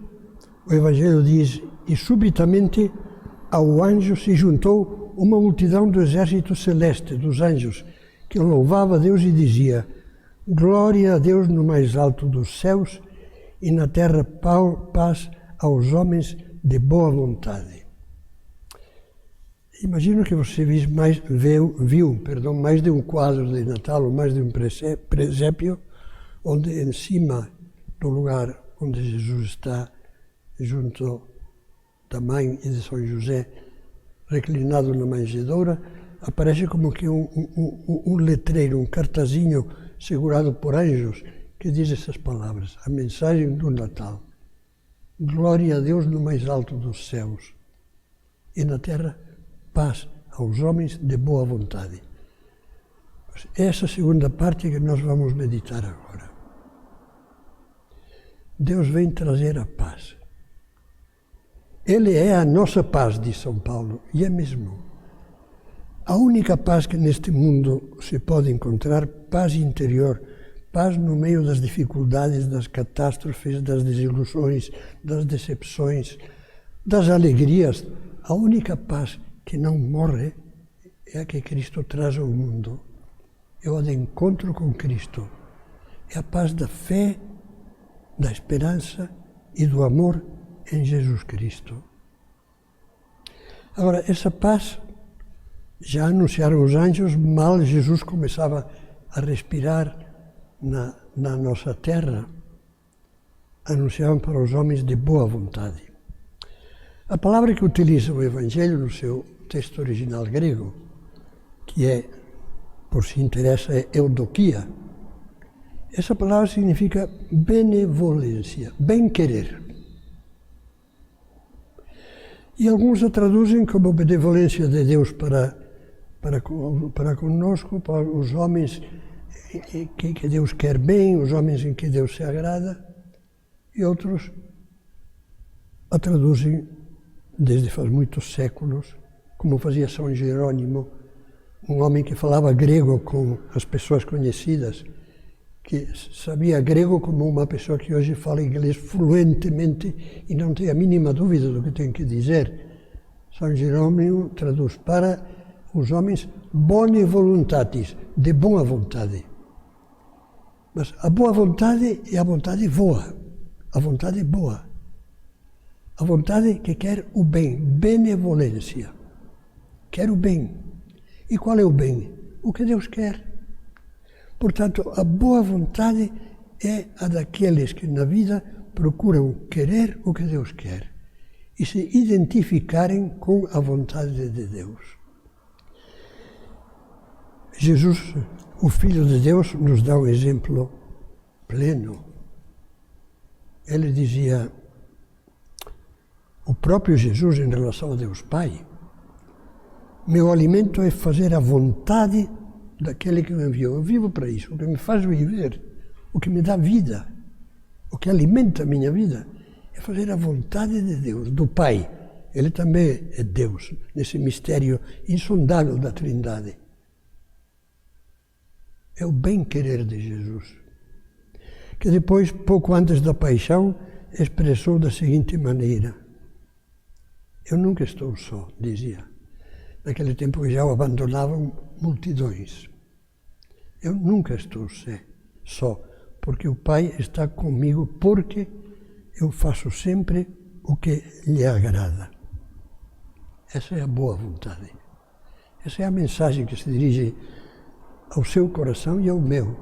o Evangelho diz, e subitamente ao anjo se juntou uma multidão do exército celeste, dos anjos, que louvava a Deus e dizia, glória a Deus no mais alto dos céus e na terra paz aos homens de boa vontade. Imagino que você viu mais de um quadro de Natal, ou mais de um presépio, onde em cima do lugar onde Jesus está, junto da mãe e de São José, reclinado na manjedoura, aparece como que um letreiro, um cartazinho segurado por anjos, que diz essas palavras, a mensagem do Natal. Glória a Deus no mais alto dos céus, e na terra paz aos homens de boa vontade. Essa segunda parte que nós vamos meditar agora. Deus vem trazer a paz. Ele é a nossa paz, diz São Paulo, e é mesmo. A única paz que neste mundo se pode encontrar, paz interior, paz no meio das dificuldades, das catástrofes, das desilusões, das decepções, das alegrias. A única paz que não morre é a que Cristo traz ao mundo. É o de encontro com Cristo. É a paz da fé, da esperança e do amor em Jesus Cristo. Agora, essa paz, já anunciaram os anjos, mal Jesus começava a respirar na nossa terra, anunciavam para os homens de boa vontade. A palavra que utiliza o Evangelho no seu texto original grego, que é, por se interessa, é eudokia, essa palavra significa benevolência, bem-querer. E alguns a traduzem como benevolência de Deus para conosco, para os homens que Deus quer bem, os homens em que Deus se agrada, e outros a traduzem desde faz muitos séculos, como fazia São Jerônimo, um homem que falava grego com as pessoas conhecidas, que sabia grego como uma pessoa que hoje fala inglês fluentemente e não tem a mínima dúvida do que tem que dizer. São Jerônimo traduz para os homens bone voluntatis, de boa vontade. Mas a boa vontade é a vontade boa, a vontade boa. A vontade que quer o bem, benevolência. Quer o bem. E qual é o bem? O que Deus quer. Portanto, a boa vontade é a daqueles que na vida procuram querer o que Deus quer e se identificarem com a vontade de Deus. Jesus, o Filho de Deus, nos dá um exemplo pleno. Ele dizia, o próprio Jesus em relação a Deus Pai, meu alimento é fazer a vontade daquele que me enviou. Eu vivo para isso, o que me faz viver, o que me dá vida, o que alimenta a minha vida, é fazer a vontade de Deus, do Pai. Ele também é Deus, nesse mistério insondável da Trindade. É o bem-querer de Jesus, que depois, pouco antes da paixão, expressou da seguinte maneira. Eu nunca estou só, dizia. Naquele tempo já o abandonavam multidões. Eu nunca estou só, porque o Pai está comigo, porque eu faço sempre o que lhe agrada. Essa é a boa vontade. Essa é a mensagem que se dirige ao seu coração e ao meu.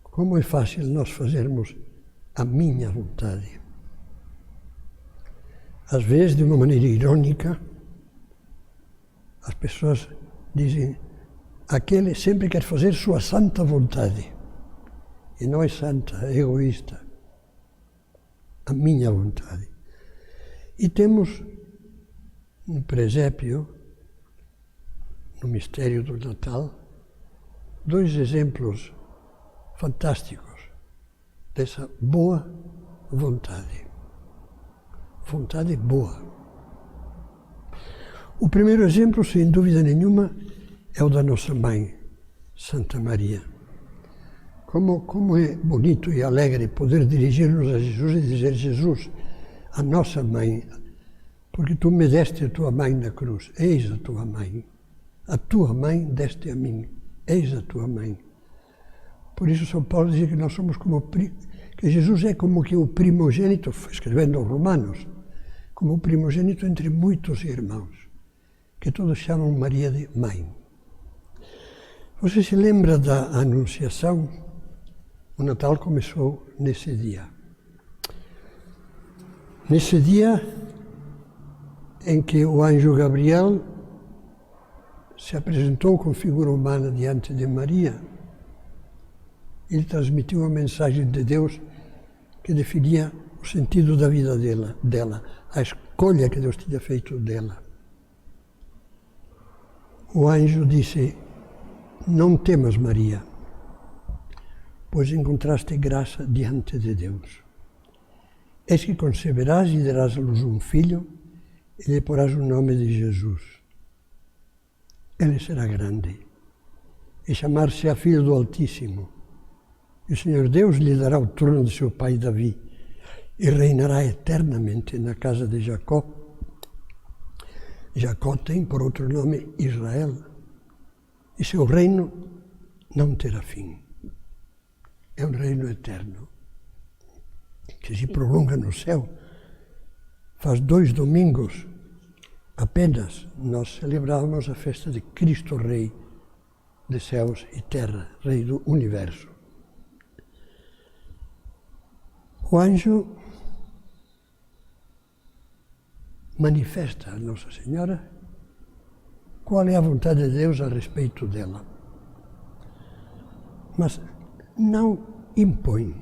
Como é fácil nós fazermos a minha vontade. Às vezes de uma maneira irônica, as pessoas dizem, aquele sempre quer fazer sua santa vontade. E não é santa, é egoísta. A minha vontade. E temos no presépio, no mistério do Natal, dois exemplos fantásticos dessa boa vontade. Vontade boa. O primeiro exemplo, sem dúvida nenhuma, é o da nossa mãe, Santa Maria. Como é bonito e alegre poder dirigir-nos a Jesus e dizer, Jesus, a nossa mãe, porque tu me deste a tua mãe na cruz, eis a tua mãe deste a mim, eis a tua mãe. Por isso São Paulo diz que nós somos que Jesus é como que o primogênito, escrevendo aos Romanos, como o primogênito entre muitos irmãos, que todos chamam Maria de mãe. Você se lembra da Anunciação? O Natal começou nesse dia. Nesse dia em que o anjo Gabriel se apresentou com figura humana diante de Maria, ele transmitiu a mensagem de Deus que definia o sentido da vida dela, a escolha que Deus tinha feito dela. O anjo disse, não temas, Maria, pois encontraste graça diante de Deus. Eis que conceberás e darás à luz um filho, e lhe porás o nome de Jesus. Ele será grande, e chamar-se-á Filho do Altíssimo. E o Senhor Deus lhe dará o trono de seu pai Davi, e reinará eternamente na casa de Jacó. Jacó tem por outro nome Israel, e seu reino não terá fim. É um reino eterno, que se prolonga no céu. Faz 2 domingos apenas nós celebrávamos a festa de Cristo Rei de céus e terra, Rei do Universo. O anjo manifesta a Nossa Senhora qual é a vontade de Deus a respeito dela. Mas não impõe.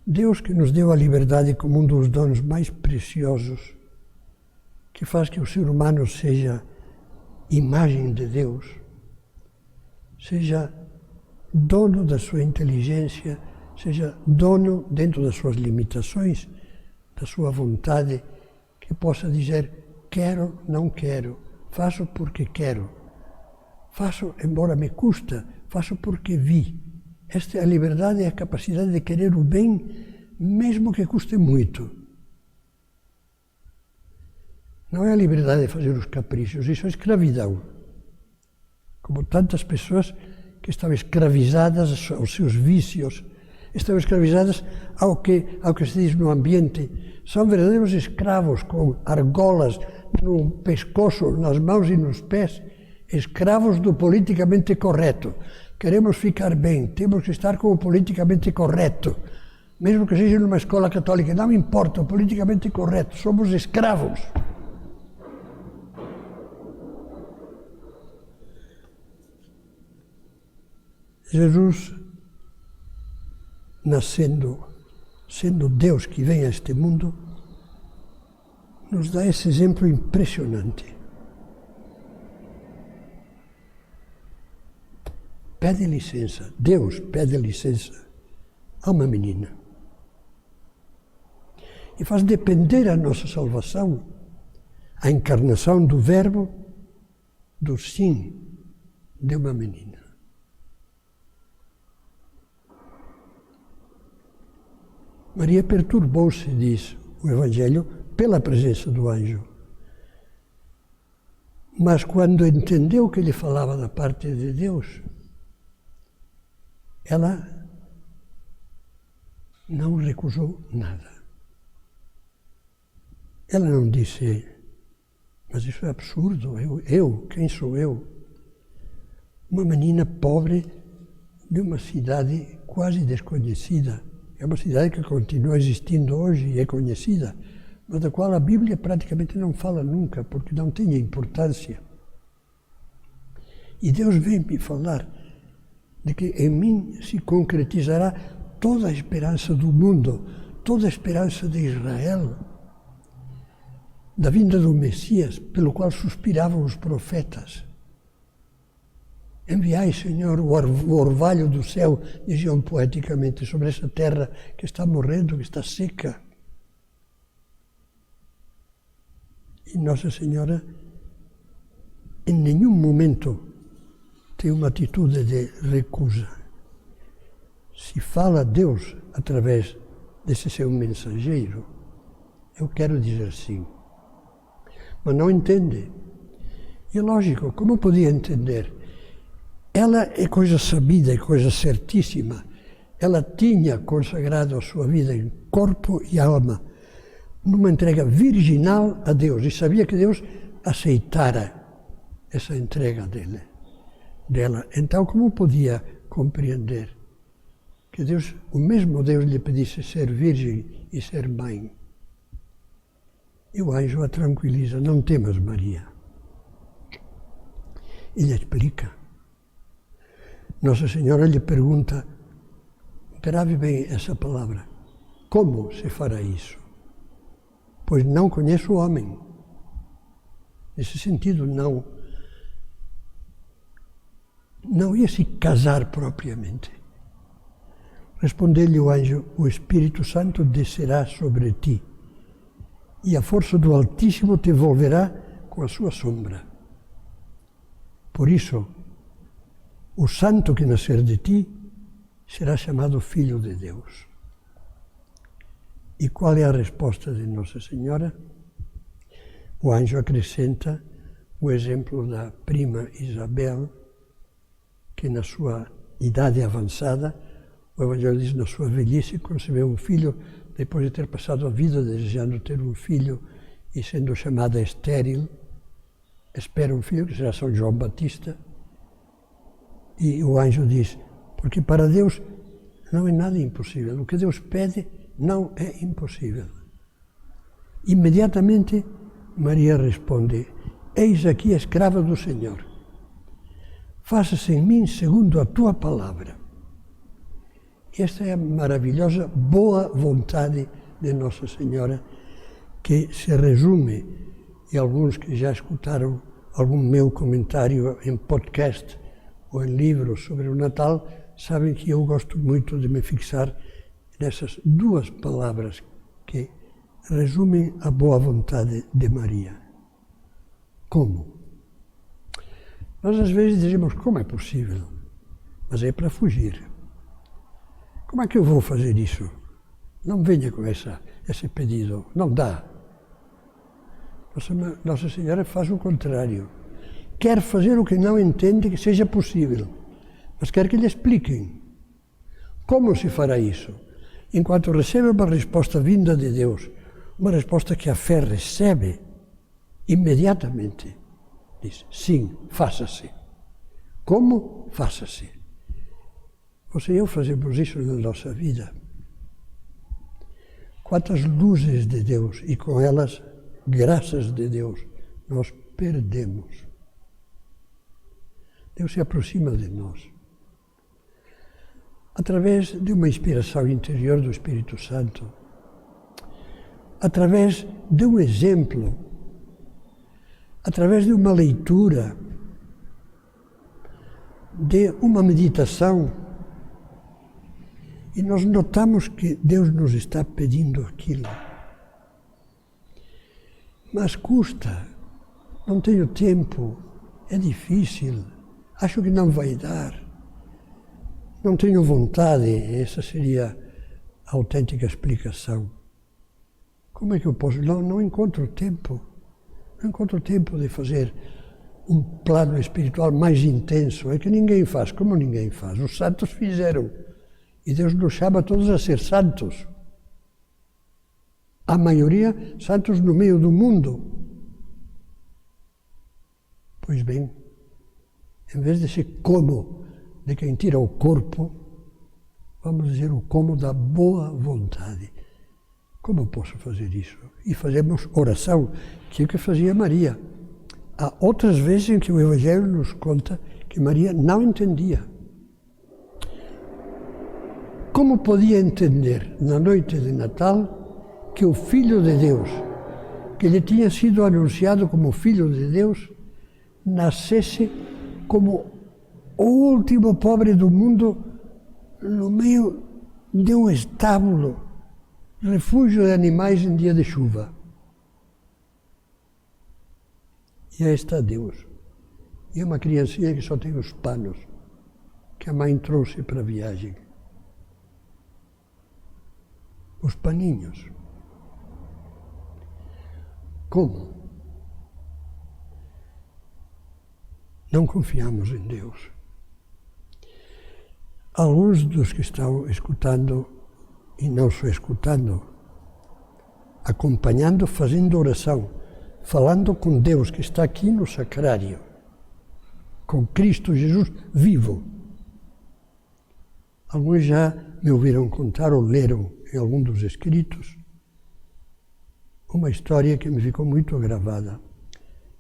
Deus que nos deu a liberdade como um dos dons mais preciosos, que faz que o ser humano seja imagem de Deus, seja dono da sua inteligência, seja dono, dentro das suas limitações, da sua vontade, que possa dizer, quero, não quero, faço porque quero, faço embora me custa, faço porque vi. Esta é a liberdade e a capacidade de querer o bem, mesmo que custe muito. Não é a liberdade de fazer os caprichos, isso é escravidão. Como tantas pessoas que estavam escravizadas aos seus vícios, estavam escravizadas ao que se diz no ambiente. São verdadeiros escravos com argolas no pescoço, nas mãos e nos pés, escravos do politicamente correto. Queremos ficar bem, temos que estar com o politicamente correto. Mesmo que seja numa escola católica, não importa, o politicamente correto, somos escravos. Jesus, sendo Deus que vem a este mundo, nos dá esse exemplo impressionante. Pede licença, Deus pede licença a uma menina. E faz depender a nossa salvação, a encarnação do Verbo, do sim de uma menina. Maria perturbou-se, diz o Evangelho, pela presença do anjo. Mas quando entendeu que ele falava da parte de Deus, ela não recusou nada. Ela não disse, mas isso é absurdo, quem sou eu? Uma menina pobre de uma cidade quase desconhecida. É uma cidade que continua existindo hoje e é conhecida, mas da qual a Bíblia praticamente não fala nunca, porque não tem importância. E Deus vem me falar de que em mim se concretizará toda a esperança do mundo, toda a esperança de Israel, da vinda do Messias, pelo qual suspiravam os profetas. Enviai, Senhor, o orvalho do céu, diziam poeticamente, sobre essa terra que está morrendo, que está seca. E Nossa Senhora, em nenhum momento, tem uma atitude de recusa. Se fala a Deus através desse seu mensageiro, eu quero dizer sim. Mas não entende. E é lógico, como podia entender? Ela é coisa sabida, é coisa certíssima. Ela tinha consagrado a sua vida em corpo e alma, numa entrega virginal a Deus, e sabia que Deus aceitara essa entrega dela. Então, como podia compreender que Deus, o mesmo Deus, lhe pedisse ser virgem e ser mãe? E o anjo a tranquiliza: não temas, Maria. E lhe explica. Nossa Senhora lhe pergunta, grave bem essa palavra, como se fará isso? Pois não conheço o homem. Nesse sentido, não ia se casar propriamente. Respondeu-lhe o anjo: o Espírito Santo descerá sobre ti, e a força do Altíssimo te envolverá com a sua sombra. Por isso, o santo que nascer de ti será chamado Filho de Deus. E qual é a resposta de Nossa Senhora? O anjo acrescenta o exemplo da prima Isabel, que na sua idade avançada, o Evangelho diz, na sua velhice, concebeu um filho, depois de ter passado a vida desejando ter um filho e sendo chamada estéril, espera um filho que será São João Batista. E o anjo diz, porque para Deus não é nada impossível. O que Deus pede não é impossível. Imediatamente, Maria responde, eis aqui a escrava do Senhor. Faça-se em mim segundo a tua palavra. Esta é a maravilhosa boa vontade de Nossa Senhora, que se resume, e alguns que já escutaram algum meu comentário em podcast ou em livros sobre o Natal, sabem que eu gosto muito de me fixar nessas duas palavras que resumem a boa vontade de Maria. Como? Nós às vezes dizemos, como é possível? Mas é para fugir. Como é que eu vou fazer isso? Não venha com esse pedido, não dá. Nossa Senhora faz o contrário. Quer fazer o que não entende que seja possível, mas quer que lhe expliquem. Como se fará isso? Enquanto recebe uma resposta vinda de Deus, uma resposta que a fé recebe, imediatamente diz, sim, faça-se. Como? Faça-se. Você e eu fazemos isso na nossa vida. Quantas luzes de Deus e com elas graças de Deus nós perdemos. Deus se aproxima de nós através de uma inspiração interior do Espírito Santo, através de um exemplo, através de uma leitura, de uma meditação. E nós notamos que Deus nos está pedindo aquilo. Mas custa, não tenho tempo, é difícil, acho que não vai dar, não tenho vontade, essa seria a autêntica explicação. Como é que eu posso? Não encontro tempo, não encontro tempo de fazer um plano espiritual mais intenso, é que ninguém faz, como ninguém faz, os santos fizeram. E Deus nos chama a todos a ser santos. A maioria, santos no meio do mundo. Pois bem, em vez desse como de quem tira o corpo, vamos dizer o como da boa vontade. Como posso fazer isso? E fazemos oração, que é o que fazia Maria. Há outras vezes em que o Evangelho nos conta que Maria não entendia. Como podia entender, na noite de Natal, que o Filho de Deus, que lhe tinha sido anunciado como Filho de Deus, nascesse como o último pobre do mundo no meio de um estábulo, refúgio de animais em dia de chuva? E aí está Deus. E é uma criancinha que só tem os panos que a mãe trouxe para a viagem. Os paninhos. Como? Não confiamos em Deus. Alguns dos que estão escutando, e não só escutando, acompanhando, fazendo oração, falando com Deus que está aqui no sacrário, com Cristo Jesus vivo. Alguns já me ouviram contar ou leram em algum dos escritos uma história que me ficou muito gravada,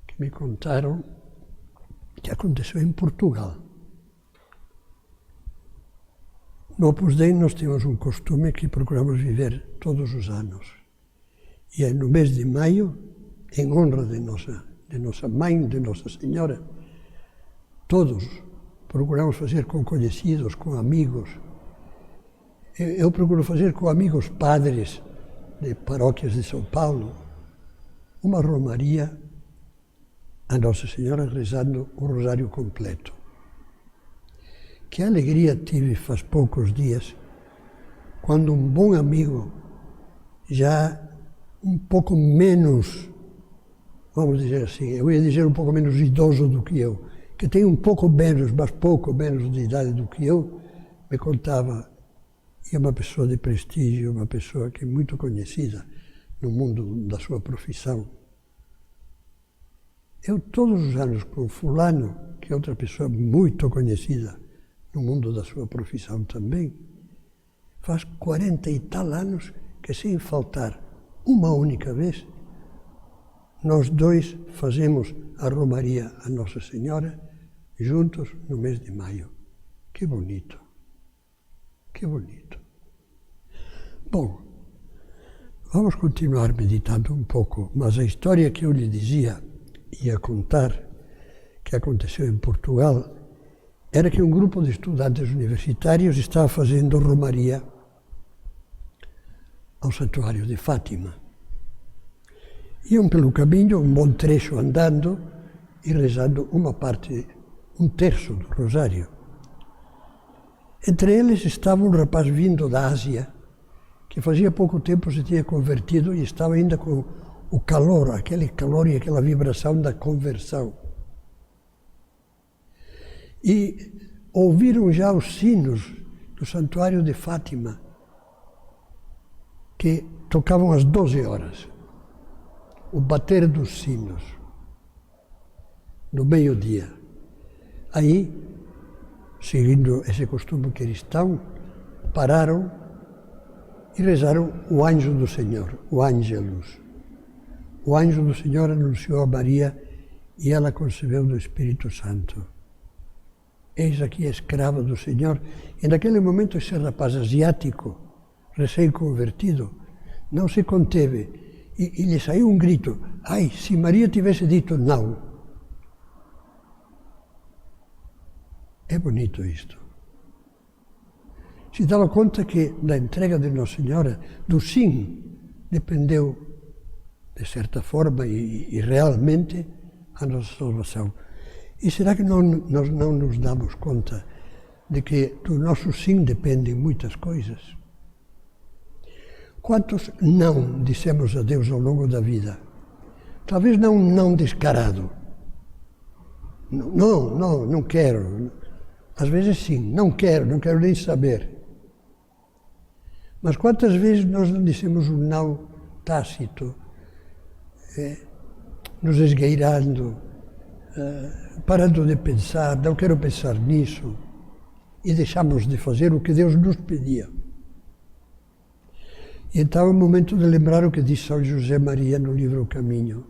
que me contaram que aconteceu em Portugal. No Opus Dei nós temos um costume que procuramos viver todos os anos. E é no mês de maio, em honra de nossa mãe, de Nossa Senhora, todos procuramos fazer com conhecidos, com amigos. Eu procuro fazer com amigos padres de paróquias de São Paulo uma romaria a Nossa Senhora rezando o rosário completo. Que alegria tive faz poucos dias, quando um bom amigo, já um pouco menos, vamos dizer assim, eu ia dizer um pouco menos idoso do que eu, que tem um pouco menos, mas pouco menos de idade do que eu, me contava, e é uma pessoa de prestígio, uma pessoa que é muito conhecida no mundo da sua profissão. Eu todos os anos com fulano, que é outra pessoa muito conhecida no mundo da sua profissão também, faz 40 e tal anos que, sem faltar uma única vez, nós dois fazemos a romaria a Nossa Senhora juntos no mês de maio. Que bonito, que bonito. Bom, vamos continuar meditando um pouco, mas a história que eu lhe dizia, ia contar, que aconteceu em Portugal, era que um grupo de estudantes universitários estava fazendo romaria ao Santuário de Fátima. Iam pelo caminho, um bom trecho andando e rezando uma parte, um terço do rosário. Entre eles estava um rapaz vindo da Ásia, que fazia pouco tempo se tinha convertido e estava ainda com o calor, aquele calor e aquela vibração da conversão. E ouviram já os sinos do Santuário de Fátima, que tocavam às 12 horas, o bater dos sinos, no meio-dia. Aí, seguindo esse costume cristão, pararam e rezaram o Anjo do Senhor, o Ângelus. O Anjo do Senhor anunciou a Maria e ela concebeu do Espírito Santo. Eis aqui a escrava do Senhor. E naquele momento esse rapaz asiático, recém-convertido, não se conteve e lhe saiu um grito: ai, se Maria tivesse dito não. É bonito isto. Se dava conta que da entrega de Nossa Senhora, do sim, dependeu, de certa forma e realmente, a nossa salvação. E será que nós não nos damos conta de que do nosso sim dependem muitas coisas? Quantos não dissemos a Deus ao longo da vida? Talvez não descarado. Não quero. Às vezes sim, não quero nem saber. Mas quantas vezes nós não dissemos um não tácito, nos esgueirando, parando de pensar, não quero pensar nisso, e deixamos de fazer o que Deus nos pedia. E então é o momento de lembrar o que diz São José Maria no livro O Caminho,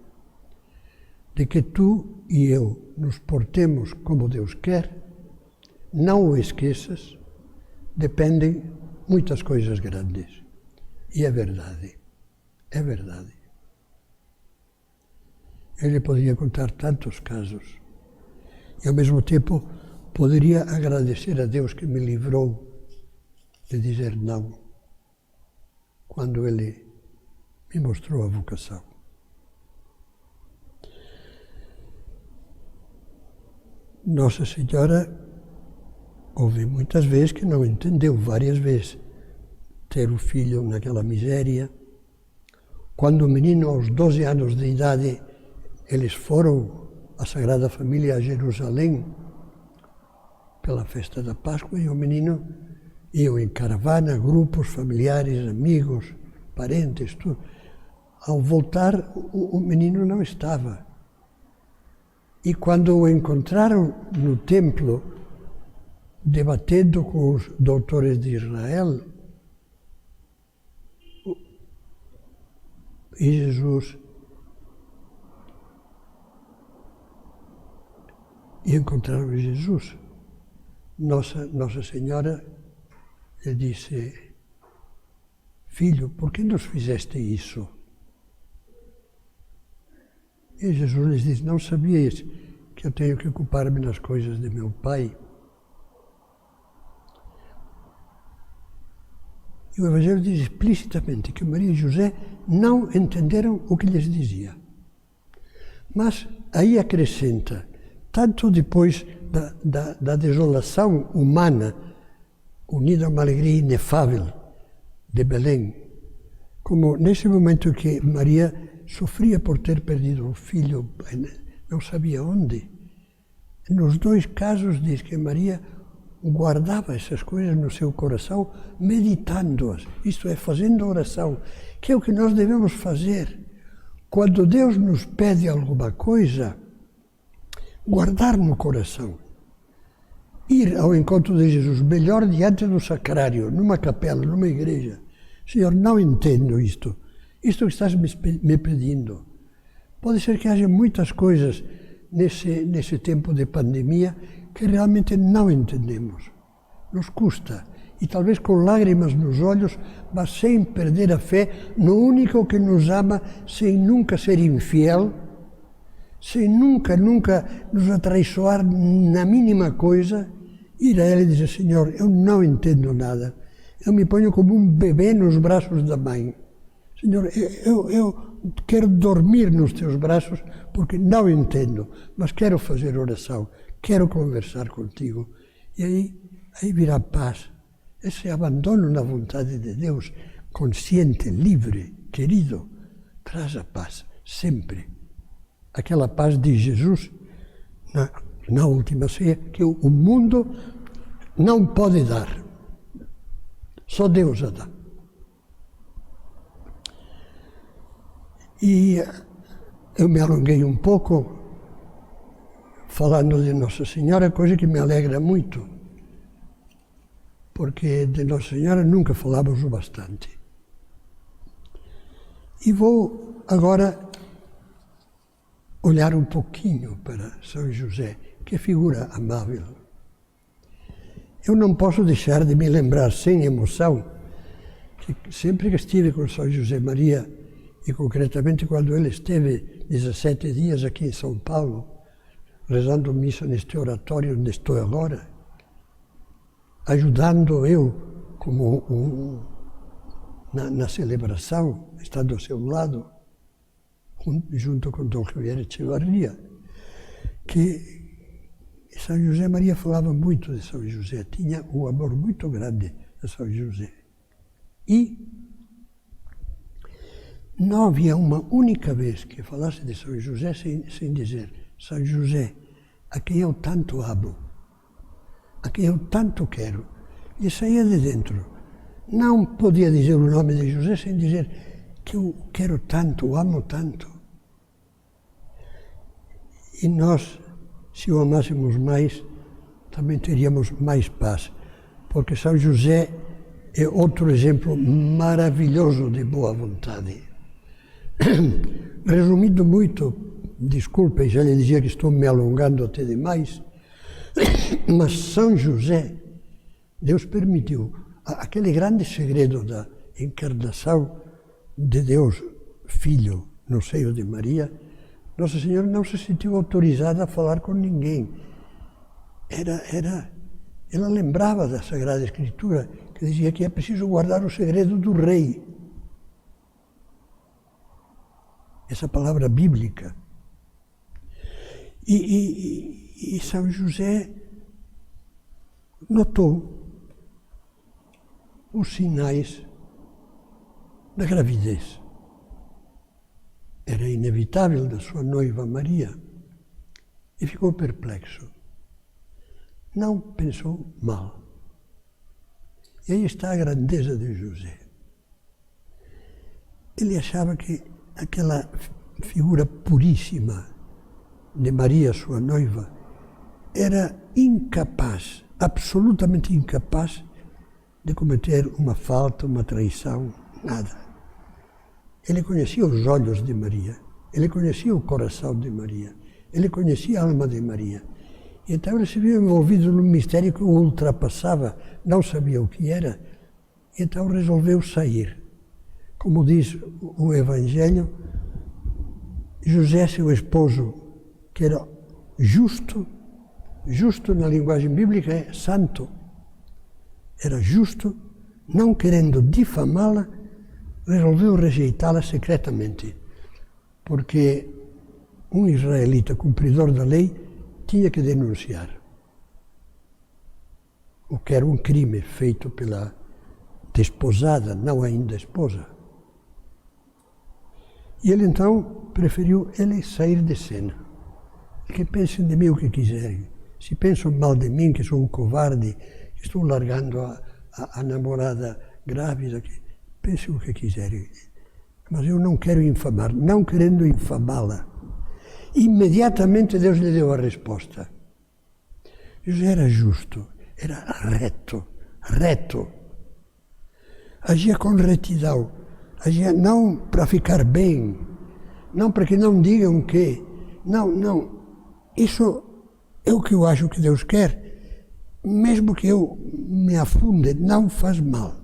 de que tu e eu nos portemos como Deus quer, não o esqueças, dependem muitas coisas grandes. E é verdade, é verdade. Ele poderia contar tantos casos. E ao mesmo tempo poderia agradecer a Deus que me livrou de dizer não, quando Ele me mostrou a vocação. Nossa Senhora houve muitas vezes que não entendeu, várias vezes, ter o filho naquela miséria. Quando o menino, aos 12 anos de idade, eles foram à Sagrada Família a Jerusalém pela festa da Páscoa e o menino iam em caravana, grupos familiares, amigos, parentes, tudo. Ao voltar, o menino não estava. E quando o encontraram no templo, debatendo com os doutores de Israel, e Jesus e encontraram Jesus. Nossa Senhora lhe disse: filho, por que nos fizeste isso? E Jesus lhes disse: não sabias que eu tenho que ocupar-me nas coisas de meu Pai? E o Evangelho diz explicitamente que Maria e José não entenderam o que lhes dizia. Mas aí acrescenta, tanto depois da desolação humana, unida a uma alegria inefável de Belém, como nesse momento que Maria sofria por ter perdido um filho, não sabia onde. Nos dois casos diz que Maria guardava essas coisas no seu coração, meditando-as, isto é, fazendo oração, que é o que nós devemos fazer. Quando Deus nos pede alguma coisa, guardar no coração. Ir ao encontro de Jesus, melhor diante do sacrário, numa capela, numa igreja. Senhor, não entendo isto que estás me pedindo. Pode ser que haja muitas coisas nesse tempo de pandemia que realmente não entendemos. Nos custa. E talvez com lágrimas nos olhos, mas sem perder a fé no único que nos ama, sem nunca ser infiel, sem nunca nos atraiçoar na mínima coisa, ir a Ele e dizer: Senhor, eu não entendo nada. Eu me ponho como um bebê nos braços da mãe. Senhor, eu quero dormir nos teus braços porque não entendo, mas quero fazer oração, quero conversar contigo. E aí virá paz. Esse abandono na vontade de Deus, consciente, livre, querido, traz a paz, sempre. Aquela paz de Jesus na última ceia, que o mundo não pode dar. Só Deus a dá. E eu me alonguei um pouco falando de Nossa Senhora, coisa que me alegra muito, porque de Nossa Senhora nunca falamos o bastante. E vou agora olhar um pouquinho para São José, que figura amável. Eu não posso deixar de me lembrar sem emoção que sempre que estive com São José Maria, e concretamente quando ele esteve 17 dias aqui em São Paulo, rezando missa neste oratório onde estou agora, ajudando eu na celebração, estando ao seu lado, junto com Dom Javier Echevarria, que São José Maria falava muito de São José, tinha um amor muito grande a São José. E não havia uma única vez que falasse de São José sem dizer: São José, a quem eu tanto amo, a quem eu tanto quero. E saía de dentro. Não podia dizer o nome de José sem dizer que eu quero tanto, o amo tanto. E nós, se o amássemos mais, também teríamos mais paz. Porque São José é outro exemplo maravilhoso de boa vontade. Resumindo muito, desculpe, já lhe dizia que estou me alongando até demais, mas São José, Deus permitiu, aquele grande segredo da encarnação de Deus, Filho, no seio de Maria, Nossa Senhora não se sentiu autorizada a falar com ninguém. Ela lembrava da Sagrada Escritura, que dizia que é preciso guardar o segredo do rei. Essa palavra bíblica. E São José notou os sinais da gravidez. Era inevitável da sua noiva Maria e ficou perplexo. Não pensou mal. E aí está a grandeza de José. Ele achava que aquela figura puríssima de Maria, sua noiva, era incapaz, absolutamente incapaz, de cometer uma falta, uma traição, nada. Ele conhecia os olhos de Maria, ele conhecia o coração de Maria, ele conhecia a alma de Maria. Então ele se viu envolvido num mistério que o ultrapassava, não sabia o que era, então resolveu sair. Como diz o Evangelho, José, seu esposo, que era justo na linguagem bíblica é santo, era justo, não querendo difamá-la, resolveu rejeitá-la secretamente, porque um israelita cumpridor da lei tinha que denunciar o que era um crime feito pela desposada, não ainda esposa. E ele então preferiu sair de cena. Que pensem de mim o que quiserem. Se pensam mal de mim, que sou um covarde, que estou largando a namorada grávida, que pensem o que quiserem. Mas eu não quero infamar, não querendo infamá-la. Imediatamente Deus lhe deu a resposta. José era justo, era reto. Agia com retidão, agia não para ficar bem, não para que não digam que, não. Isso é o que eu acho que Deus quer, mesmo que eu me afunde, não faz mal.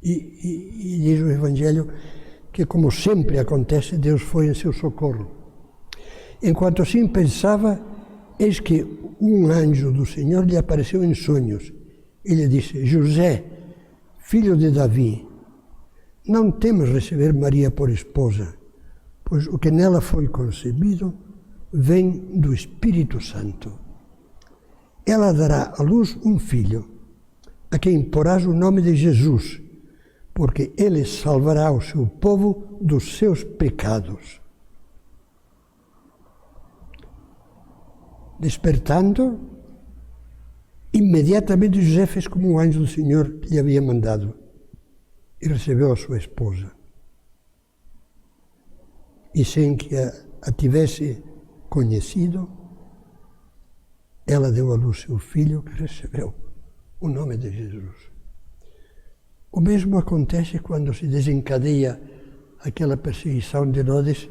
E diz o Evangelho que, como sempre acontece, Deus foi em seu socorro. Enquanto assim pensava, eis que um anjo do Senhor lhe apareceu em sonhos e lhe disse: José, filho de Davi, não temas receber Maria por esposa, pois o que nela foi concebido vem do Espírito Santo. Ela dará à luz um filho, a quem porás o nome de Jesus, porque ele salvará o seu povo dos seus pecados. Despertando, imediatamente José fez como um anjo do Senhor lhe havia mandado e recebeu a sua esposa. E sem que a tivesse conhecido, ela deu à luz seu filho, que recebeu o nome de Jesus. O mesmo acontece quando se desencadeia aquela perseguição de Herodes,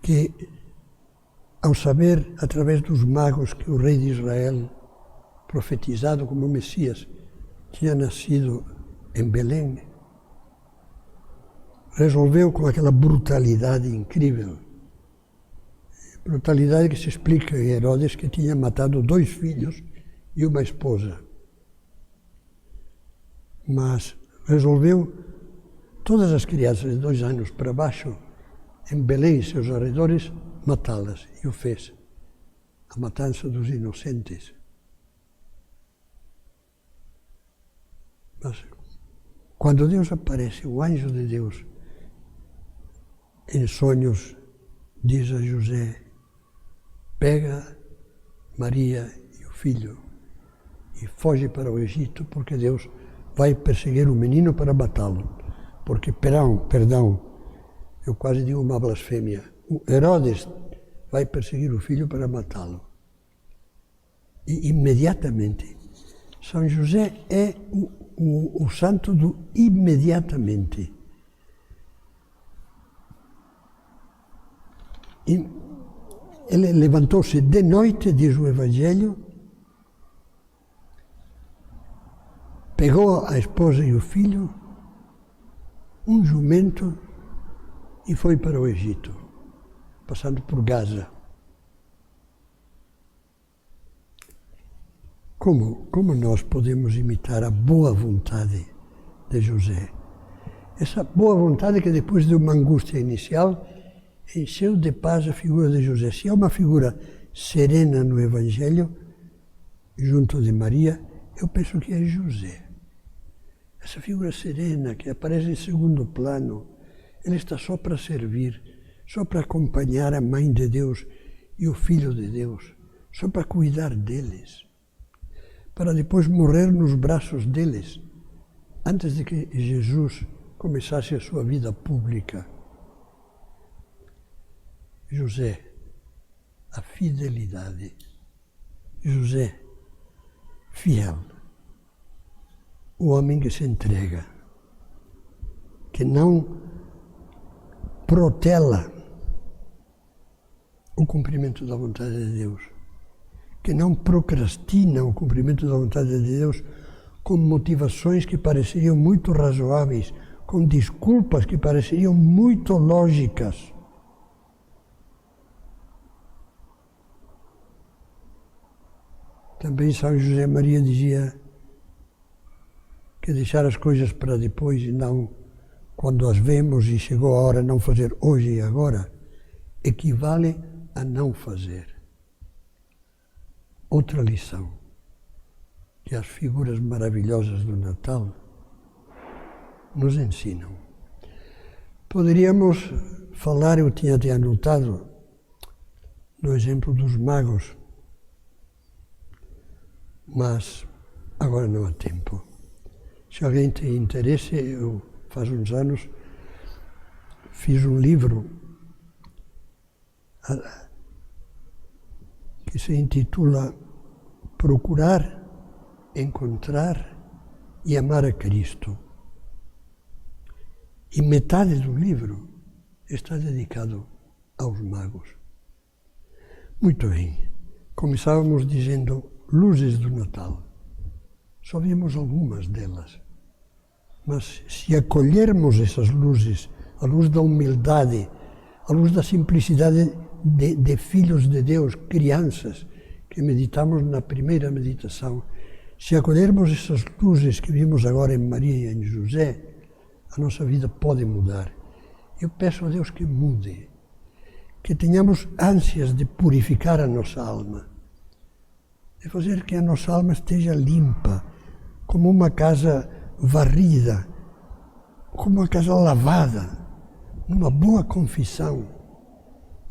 que, ao saber, através dos magos, que o rei de Israel, profetizado como Messias, tinha nascido em Belém, resolveu com aquela brutalidade incrível, brutalidade que se explica em Herodes, que tinha matado 2 filhos e uma esposa. Mas resolveu todas as crianças de 2 anos para baixo, em Belém e seus arredores, matá-las. E o fez. A matança dos inocentes. Mas quando Deus aparece, o anjo de Deus, em sonhos, diz a José: pega Maria e o filho e foge para o Egito, porque Deus vai perseguir o menino para matá-lo. Porque, perdão, eu quase digo uma blasfêmia, o Herodes vai perseguir o filho para matá-lo. E imediatamente São José é o santo do imediatamente. Ele levantou-se de noite, diz o Evangelho, pegou a esposa e o filho, um jumento e foi para o Egito, passando por Gaza. Como nós podemos imitar a boa vontade de José? Essa boa vontade que depois de uma angústia inicial encheu de paz a figura de José. Se há uma figura serena no Evangelho, junto de Maria, eu penso que é José. Essa figura serena que aparece em segundo plano, ele está só para servir, só para acompanhar a Mãe de Deus e o Filho de Deus, só para cuidar deles, para depois morrer nos braços deles, antes de que Jesus começasse a sua vida pública. José, a fidelidade. José, fiel. O homem que se entrega, que não protela o cumprimento da vontade de Deus, que não procrastina o cumprimento da vontade de Deus com motivações que pareceriam muito razoáveis, com desculpas que pareceriam muito lógicas. Também São José Maria dizia que deixar as coisas para depois e não quando as vemos e chegou a hora não fazer hoje e agora, equivale a não fazer. Outra lição que as figuras maravilhosas do Natal nos ensinam. Poderíamos falar, eu tinha até anotado, no exemplo dos magos, mas agora não há tempo. Se alguém tem interesse, eu faz uns anos fiz um livro que se intitula Procurar, Encontrar e Amar a Cristo. E metade do livro está dedicado aos magos. Muito bem, começávamos dizendo luzes do Natal. Só vimos algumas delas. Mas se acolhermos essas luzes, a luz da humildade, a luz da simplicidade de filhos de Deus, crianças, que meditamos na primeira meditação, se acolhermos essas luzes que vimos agora em Maria e em José, a nossa vida pode mudar. Eu peço a Deus que mude, que tenhamos ânsias de purificar a nossa alma, de fazer que a nossa alma esteja limpa, como uma casa varrida, como uma casa lavada, numa boa confissão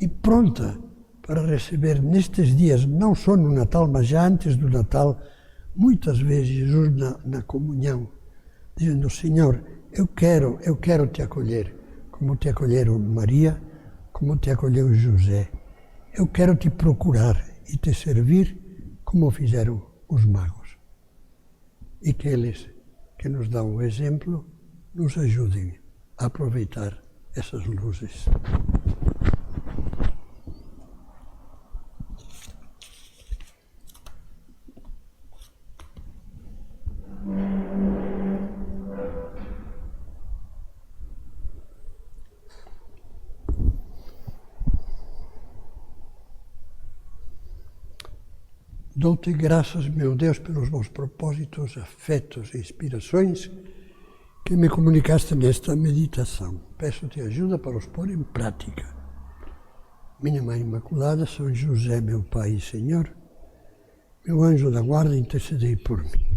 e pronta para receber nestes dias, não só no Natal, mas já antes do Natal, muitas vezes Jesus na comunhão, dizendo: Senhor, eu quero te acolher, como te acolheram Maria, como te acolheu José. Eu quero te procurar e te servir como fizeram os magos. E que eles, que nos dão o exemplo, nos ajudem a aproveitar essas luzes. Dou-te graças, meu Deus, pelos bons propósitos, afetos e inspirações que me comunicaste nesta meditação. Peço-te ajuda para os pôr em prática. Minha Mãe Imaculada, São José, meu Pai e Senhor, meu anjo da guarda, intercedei por mim.